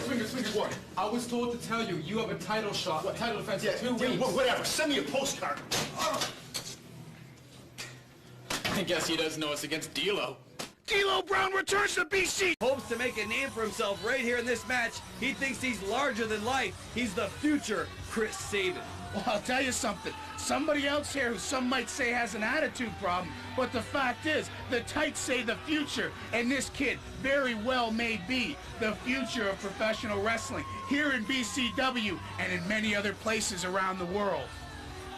what? I was told to tell you, you have a title shot, a title defense in 2 weeks. Whatever, send me a postcard. I guess he doesn't know it's against D'Lo. D'Lo Brown returns to BC. Hopes to make a name for himself right here in this match. He thinks he's larger than life. He's the future Chris Sabin. Well, I'll tell you something. Somebody else here who some might say has an attitude problem, but the fact is, the tights say the future, and this kid very well may be the future of professional wrestling here in BCW and in many other places around the world.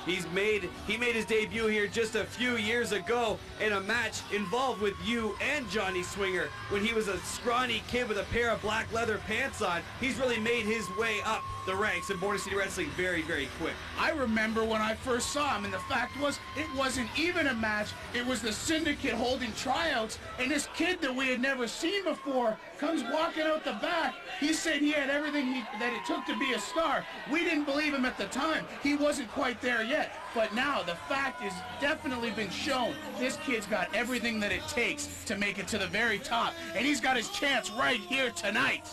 He made his debut here just a few years ago in a match involved with you and Johnny Swinger when he was a scrawny kid with a pair of black leather pants on. He's really made his way up the ranks in Border City Wrestling very, very quick. I remember when I first saw him, and the fact was, it wasn't even a match. It was the Syndicate holding tryouts, and this kid that we had never seen before comes walking out the back. He said he had everything that it took to be a star. We didn't believe him at the time. He wasn't quite there yet. But now the fact has definitely been shown. This kid's got everything that it takes to make it to the very top, and he's got his chance right here tonight.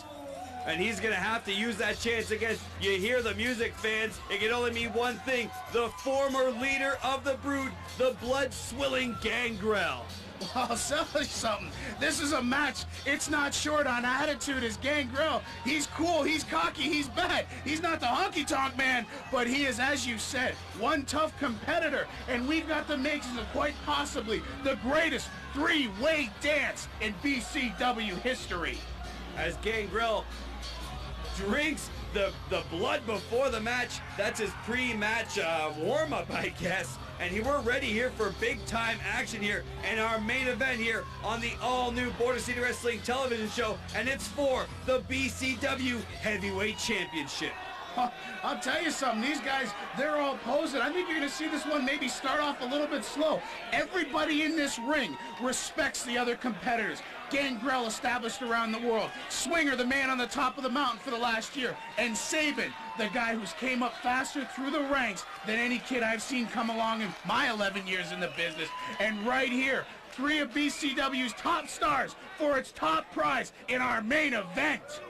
And he's going to have to use that chance against, you hear the music, fans, it can only mean one thing, the former leader of the Brood, the blood-swilling Gangrel. Well, I'll tell you something. This is a match. It's not short on attitude as Gangrel. He's cool, he's cocky, he's bad. He's not the honky-tonk man, but he is, as you said, one tough competitor. And we've got the makings of quite possibly the greatest three-way dance in BCW history. As Gangrel drinks the blood before the match, that's his pre-match warm-up, I guess. And we're ready here for big-time action here in our main event here on the all-new Border City Wrestling television show, and it's for the BCW Heavyweight Championship. I'll tell you something, these guys, they're all posing. I think you're going to see this one maybe start off a little bit slow. Everybody in this ring respects the other competitors. Gangrel established around the world. Swinger, the man on the top of the mountain for the last year. And Sabin, the guy who's came up faster through the ranks than any kid I've seen come along in my 11 years in the business. And right here, 3 of BCW's top stars for its top prize in our main event.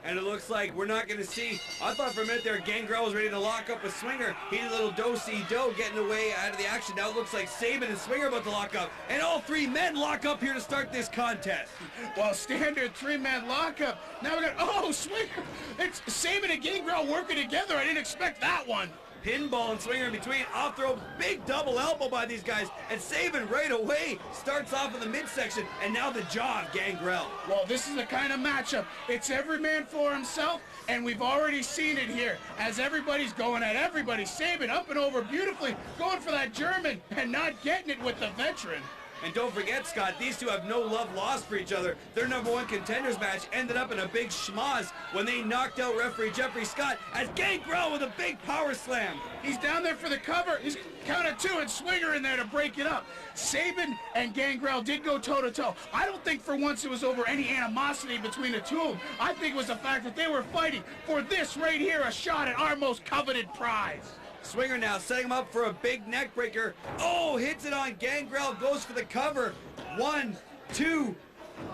And it looks like we're not going to see, I thought for a minute there Gangrel was ready to lock up with Swinger. He did a little do-si-do getting away out of the action. Now it looks like Sabin and Swinger are about to lock up. And all 3 men lock up here to start this contest. Well, standard 3-man lockup. Now we got, oh, Swinger. It's Sabin and Gangrel working together. I didn't expect that one. Pinball and Swinger in between. Off throw, big double elbow by these guys. And Sabin right away starts off in the midsection. And now the jaw of Gangrel. Well, this is the kind of matchup. It's every man for himself. And we've already seen it here as everybody's going at everybody. Sabin up and over beautifully, going for that German and not getting it with the veteran. And don't forget, Scott, these two have no love lost for each other. Their #1 contenders match ended up in a big schmoz when they knocked out referee Jeffrey Scott as Gangrel with a big power slam. He's down there for the cover. He's count of 2 and Swinger in there to break it up. Sabin and Gangrel did go toe-to-toe. I don't think for once it was over any animosity between the two of them. I think it was the fact that they were fighting for this right here, a shot at our most coveted prize. Swinger now setting him up for a big neck breaker. Oh, hits it on Gangrel, goes for the cover. 1, 2,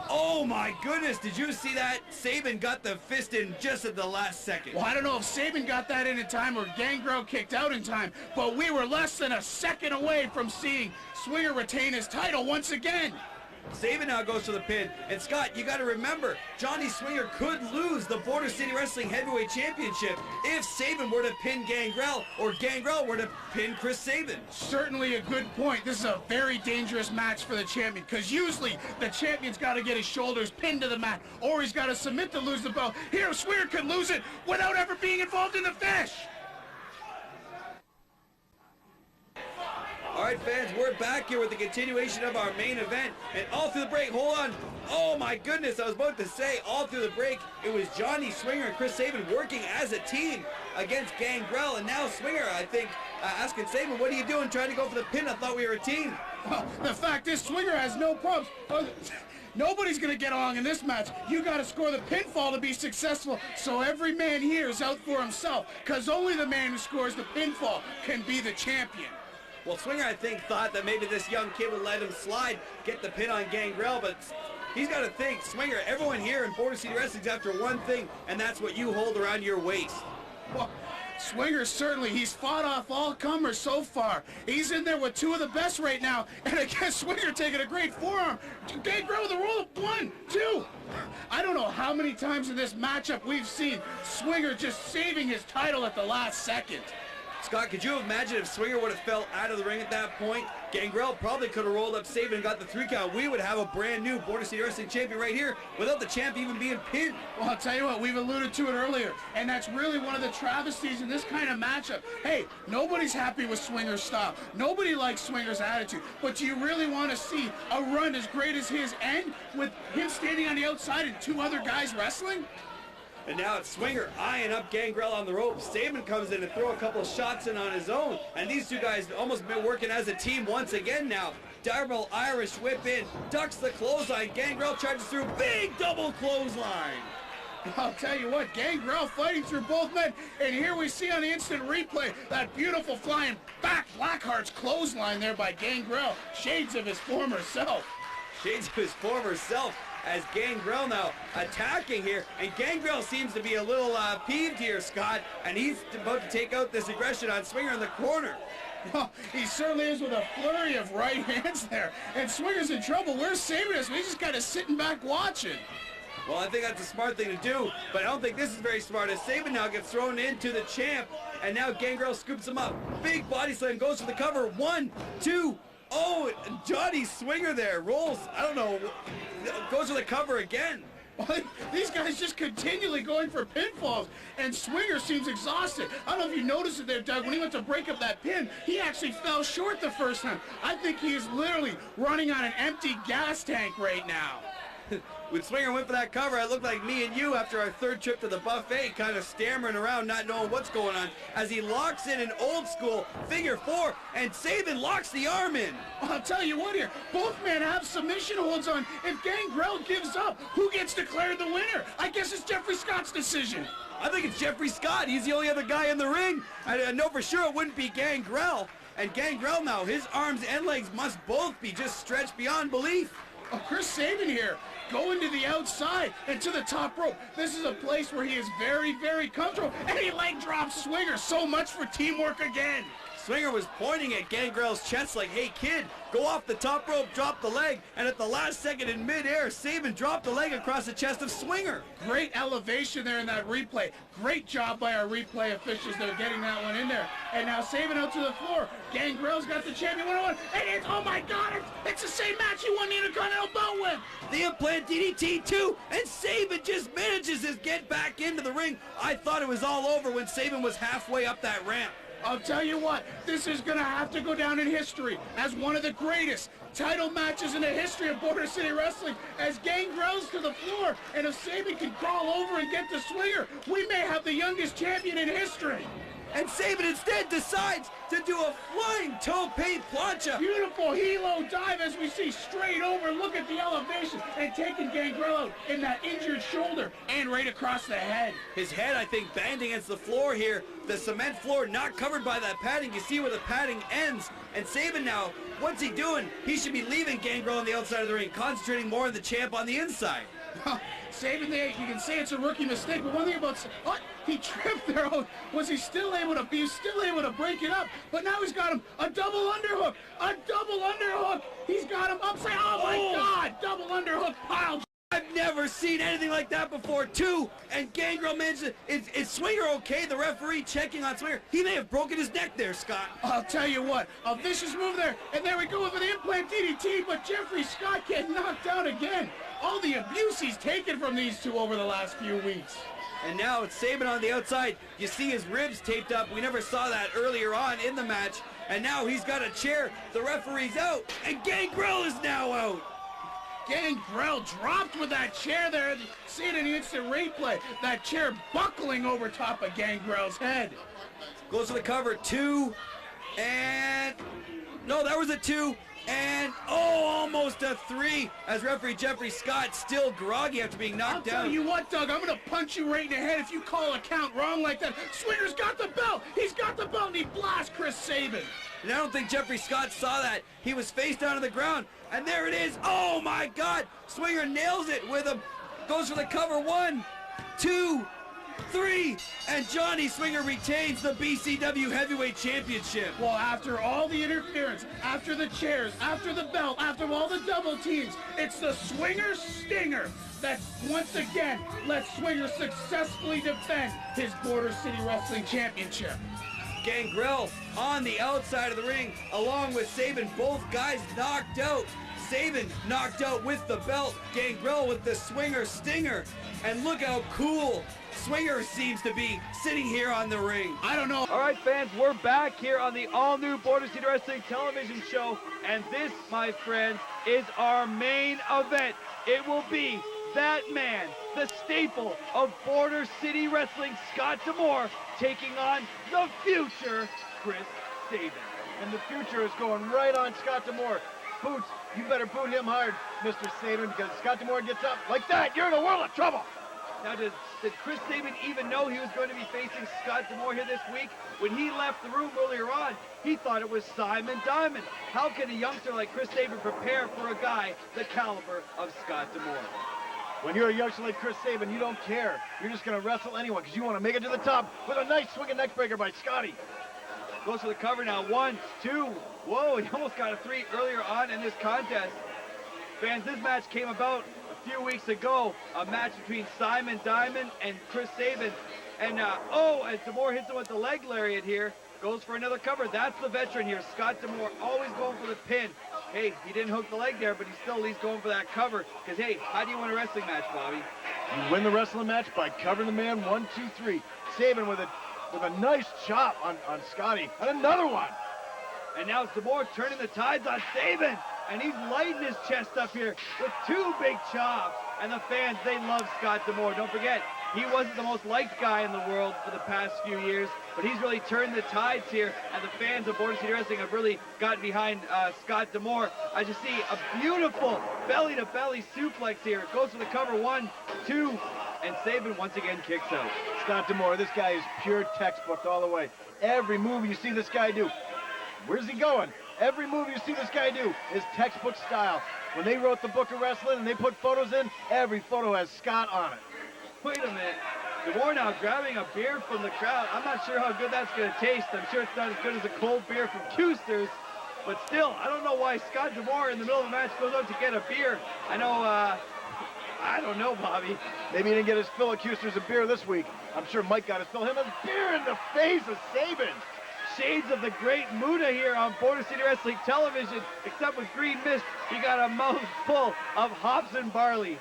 Oh my goodness, did you see that? Sabin got the fist in just at the last second. Well, I don't know if Sabin got that in time or Gangrel kicked out in time, but we were less than a second away from seeing Swinger retain his title once again. Sabin now goes to the pin, and Scott, you got to remember, Johnny Swinger could lose the Border City Wrestling Heavyweight Championship if Sabin were to pin Gangrel, or Gangrel were to pin Chris Sabin. Certainly a good point. This is a very dangerous match for the champion, because usually the champion's got to get his shoulders pinned to the mat, or he's got to submit to lose the belt. Here, Swinger could lose it without ever being involved in the finish. All right, fans, we're back here with the continuation of our main event, and all through the break, hold on. Oh my goodness, I was about to say, all through the break, it was Johnny Swinger and Chris Sabin working as a team against Gangrel, and now Swinger, I think, asking Sabin, what are you doing trying to go for the pin? I thought we were a team. Well, the fact is, Swinger has no problems. Nobody's going to get along in this match. You got to score the pinfall to be successful, so every man here is out for himself, because only the man who scores the pinfall can be the champion. Well, Swinger, I think, thought that maybe this young kid would let him slide, get the pin on Gangrel, but he's got to think, Swinger, everyone here in Border City Wrestling's after one thing, and that's what you hold around your waist. Well, Swinger, certainly, he's fought off all comers so far. He's in there with two of the best right now, and again, Swinger taking a great forearm. Gangrel with a roll of 1, 2. I don't know how many times in this matchup we've seen Swinger just saving his title at the last second. Scott, could you imagine if Swinger would have fell out of the ring at that point? Gangrel probably could have rolled up Sabin and got the 3 count. We would have a brand new Border City Wrestling champion right here without the champ even being pinned. Well, I'll tell you what, we've alluded to it earlier, and that's really one of the travesties in this kind of matchup. Hey, nobody's happy with Swinger's style. Nobody likes Swinger's attitude. But do you really want to see a run as great as his end with him standing on the outside and 2 other guys wrestling? And now it's Swinger eyeing up Gangrel on the ropes. Sabin comes in and throw a couple of shots in on his own. And these two guys almost been working as a team once again now. Double Irish whip in, ducks the clothesline. Gangrel charges through, big double clothesline. I'll tell you what, Gangrel fighting through both men. And here we see on the instant replay that beautiful flying back Blackheart's clothesline there by Gangrel. Shades of his former self. Shades of his former self. As Gangrel now attacking here, and Gangrel seems to be a little peeved here, Scott, and he's about to take out this aggression on Swinger in the corner. Well, he certainly is with a flurry of right hands there, and Swinger's in trouble. Where's Sabin? He's just kind of sitting back watching. Well, I think that's a smart thing to do, but I don't think this is very smart, as Sabin now gets thrown into the champ, and now Gangrel scoops him up. Big body slam, goes for the cover, 1, 2, oh, Johnny Swinger there rolls, I don't know, goes for the cover again. Well, these guys just continually going for pinfalls, and Swinger seems exhausted. I don't know if you noticed it there, Doug. When he went to break up that pin, he actually fell short the first time. I think he is literally running on an empty gas tank right now. When Swinger went for that cover, it looked like me and you after our 3rd trip to the buffet, kind of stammering around, not knowing what's going on, as he locks in an old school figure 4, and Sabin locks the arm in. Well, I'll tell you what here, both men have submission holds on. If Gangrel gives up, who gets declared the winner? I guess it's Jeffrey Scott's decision. I think it's Jeffrey Scott. He's the only other guy in the ring. I know for sure it wouldn't be Gangrel. And Gangrel now, his arms and legs must both be just stretched beyond belief. Oh, Chris Sabin here, going to the outside and to the top rope. This is a place where he is very, very comfortable, and he leg drops Swinger. So much for teamwork again. Swinger was pointing at Gangrel's chest like, hey kid, go off the top rope, drop the leg, and at the last second in midair, Sabin dropped the leg across the chest of Swinger. Great elevation there in that replay. Great job by our replay officials there getting that one in there. And now Sabin out to the floor. Gangrel's got the champion 1-on-1, and it's, oh my God, it's the same match he won the Intercontinental belt with. The implant DDT too, and Sabin just manages to get back into the ring. I thought it was all over when Sabin was halfway up that ramp. I'll tell you what, this is going to have to go down in history as one of the greatest title matches in the history of Border City Wrestling, as Gangrel's to the floor, and if Sabin can crawl over and get the Swinger, we may have the youngest champion in history. and Sabin instead decides to do a flying tope plancha. Beautiful helo dive as we see straight over. Look at the elevation and taking Gangrel out in that injured shoulder and right across the head. His head, I think, banged against the floor here. The cement floor not covered by that padding. You see where the padding ends. And Sabin now, what's he doing? He should be leaving Gangrel on the outside of the ring, concentrating more on the champ on the inside. Sabin, you can say it's a rookie mistake, but one thing about he tripped there. Was he still able to break it up? But now he's got him a double underhook. He's got him upside. Oh my God! Double underhook pile. I've never seen anything like that before, too. And Gangrel mentioned, is Swinger okay? The referee checking on Swinger. He may have broken his neck there, Scott. I'll tell you what, a vicious move there. And there we go with an implant DDT, but Jeffrey Scott getting knocked down again. All the abuse he's taken from these two over the last few weeks. And now it's Sabin on the outside. You see his ribs taped up. We never saw that earlier on in the match. And now he's got a chair. The referee's out, and Gangrel is now out. Gangrel dropped with that chair there. See it in the instant replay. That chair buckling over top of Gangrel's head. Goes to the cover, 2, and no, that was a 2, and almost a 3, as referee Jeffrey Scott still groggy after being knocked down. I'll tell you what, Doug, I'm gonna punch you right in the head if you call a count wrong like that. Swinger's got the belt. He's got the belt, and he blasts Chris Sabin. And I don't think Jeffrey Scott saw that. He was face down to the ground, and there it is. Oh my God! Swinger nails it with him. Goes for the cover, 1, 2, 3, and Johnny Swinger retains the BCW Heavyweight Championship. Well, after all the interference, after the chairs, after the belt, after all the double teams, it's the Swinger Stinger that once again lets Swinger successfully defend his Border City Wrestling Championship. Gangrel on the outside of the ring, along with Sabin, both guys knocked out. Sabin knocked out with the belt, Gangrel with the Swinger Stinger, and look how cool Swinger seems to be sitting here on the ring. I don't know. All right, fans, we're back here on the all-new Border City Wrestling television show, and this, my friends, is our main event. It will be that man, the staple of Border City Wrestling, Scott D'Amore, taking on the future Chris Sabin. And the future is going right on Scott D'Amore. Boots, you better boot him hard, Mr. Sabin, because Scott D'Amore gets up like that, you're in a world of trouble. Now, did Chris Sabin even know he was going to be facing Scott D'Amore here this week? When he left the room earlier on, he thought it was Simon Diamond. How can a youngster like Chris Sabin prepare for a guy the caliber of Scott D'Amore? When you're a youngster like Chris Sabin, you don't care. You're just going to wrestle anyone because you want to make it to the top with a nice swinging neck breaker by Scotty. Goes for the cover now. 1, 2. Whoa, he almost got a 3 earlier on in this contest. Fans, this match came about a few weeks ago. A match between Simon Diamond and Chris Sabin. And, as D'Amore hits him with the leg lariat here, goes for another cover. That's the veteran here, Scott D'Amore, always going for the pin. Hey, he didn't hook the leg there, but he's still at least going for that cover. Because, hey, how do you win a wrestling match, Bobby? You win the wrestling match by covering the man 1, 2, 3. Sabin with a nice chop on Scotty. And another one. And now it's D'Amore turning the tides on Sabin. And he's lighting his chest up here with 2 big chops. And the fans, they love Scott D'Amore. Don't forget, he wasn't the most liked guy in the world for the past few years, but he's really turned the tides here, and the fans of Border City Wrestling have really gotten behind Scott D'Amore. As you see, a beautiful belly-to-belly suplex here. Goes for the cover, 1, 2, and Sabin once again kicks out. Scott D'Amore, this guy is pure textbook all the way. Every move you see this guy do, where's he going? Every move you see this guy do is textbook style. When they wrote the book of wrestling and they put photos in, every photo has Scott on it. Wait a minute. D'Amore now grabbing a beer from the crowd. I'm not sure how good that's going to taste. I'm sure it's not as good as a cold beer from Custer's. But still, I don't know why Scott D'Amore in the middle of the match goes out to get a beer. I know, I don't know, Bobby. Maybe he didn't get his fill of Custer's of beer this week. I'm sure Mike got his fill. Him a beer in the face of Sabin. Shades of the great Muda here on Border City Wrestling television. Except with green mist, you got a mouthful of hops and barley.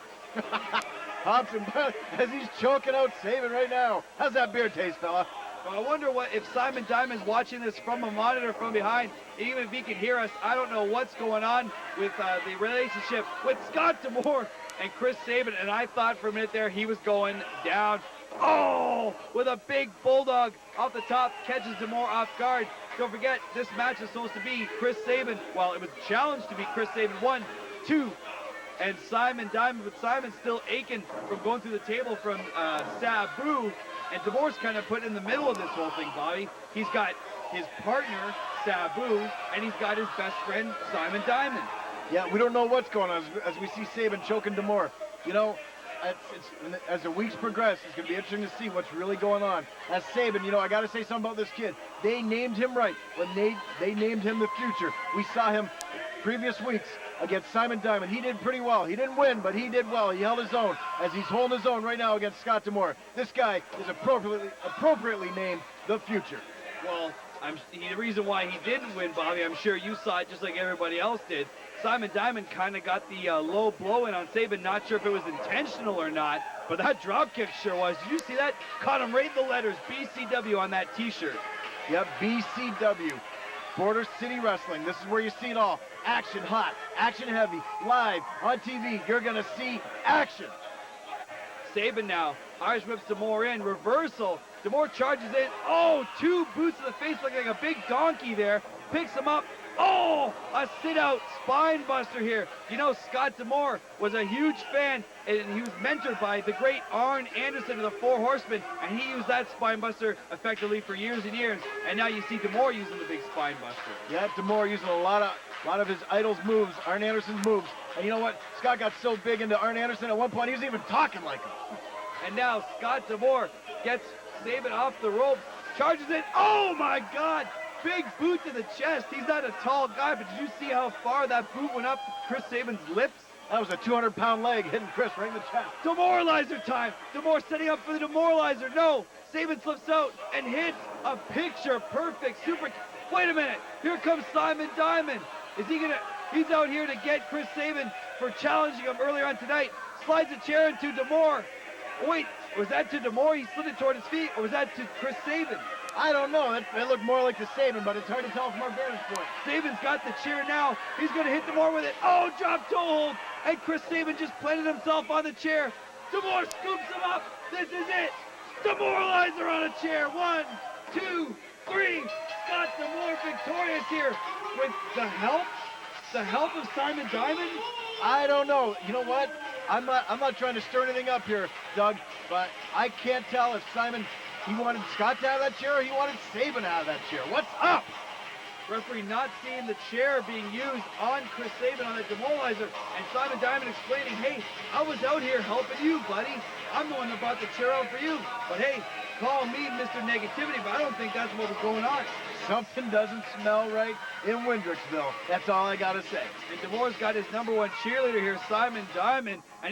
Hops and barley as he's choking out Sabin right now. How's that beer taste, fella? Well, I wonder if Simon Diamond's watching this from a monitor from behind. Even if he can hear us, I don't know what's going on with the relationship with Scott D'Amore and Chris Sabin. And I thought for a minute there he was going down. Oh, with a big bulldog off the top, catches D'Amore off guard. Don't forget, this match is supposed to be Chris Sabin. Well, it was challenged to be Chris Sabin 1, 2, and Simon Diamond, but Simon's still aching from going through the table from Sabu, and D'Amore's kind of put in the middle of this whole thing, Bobby. He's got his partner, Sabu, and he's got his best friend, Simon Diamond. Yeah, we don't know what's going on as we see Sabin choking D'Amore. You know, as the weeks progress, it's going to be interesting to see what's really going on. As Sabin, you know, I got to say something about this kid. They named him right when they named him the future. We saw him previous weeks against Simon Diamond. He did pretty well. He didn't win, but he did well. He held his own as he's holding his own right now against Scott D'Amore. This guy is appropriately named the future. Well, the reason why he didn't win, Bobby, I'm sure you saw it just like everybody else did. Simon Diamond kind of got the low blow in on Sabin. Not sure if it was intentional or not, but that drop kick sure was. Did you see that? Caught him right in the letters BCW on that T-shirt. Yep, BCW. Border City Wrestling. This is where you see it all. Action hot, action heavy, live on TV. You're going to see action. Sabin now. Irish whips D'Amore in. Reversal. D'Amore charges in. Oh, 2 boots to the face looking like a big donkey there. Picks him up. Oh, a sit-out spine buster here. You know, Scott D'Amore was a huge fan, and he was mentored by the great Arn Anderson of the Four Horsemen, and he used that spine buster effectively for years and years. And now you see D'Amore using the big spine buster. Yeah, D'Amore using a lot of his idol's moves, Arn Anderson's moves. And you know what? Scott got so big into Arn Anderson at one point, he was even talking like him. And now Scott D'Amore gets Sabin off the ropes, charges in. Oh, my God. Big boot to the chest. He's not a tall guy, but did you see how far that boot went up Chris Sabin's lips? That was a 200-pound leg hitting Chris right in the chest. Demoralizer time. D'Amore setting up for the demoralizer. No. Sabin slips out and hits a picture-perfect super. Wait a minute. Here comes Simon Diamond. Is he going to... He's out here to get Chris Sabin for challenging him earlier on tonight. Slides a chair into D'Amore. Wait, was that to D'Amore? He slid it toward his feet, or was that to Chris Sabin? I don't know. It looked more like the Sabin, but it's hard to tell from our vantage point. Sabin's got the chair now. He's going to hit D'Amore with it. Oh, drop toe hold. And Chris Sabin just planted himself on the chair. D'Amore scoops him up. This is it. Demoralizer on a chair. 1, 2, 3. Scott D'Amore victorious here with the help of Simon Diamond. I don't know. You know what? I'm not trying to stir anything up here, Doug, but I can't tell if he wanted Scott to have that chair or he wanted Sabin to have that chair. What's up? Referee not seeing the chair being used on Chris Sabin on that demoralizer, and Simon Diamond explaining, hey, I was out here helping you, buddy. I'm the one that brought the chair out for you. But hey, call me Mr. Negativity, but I don't think that's what was going on. Something doesn't smell right in Windricksville. That's all I got to say. And D'Amore's got his #1 cheerleader here, Simon Diamond. And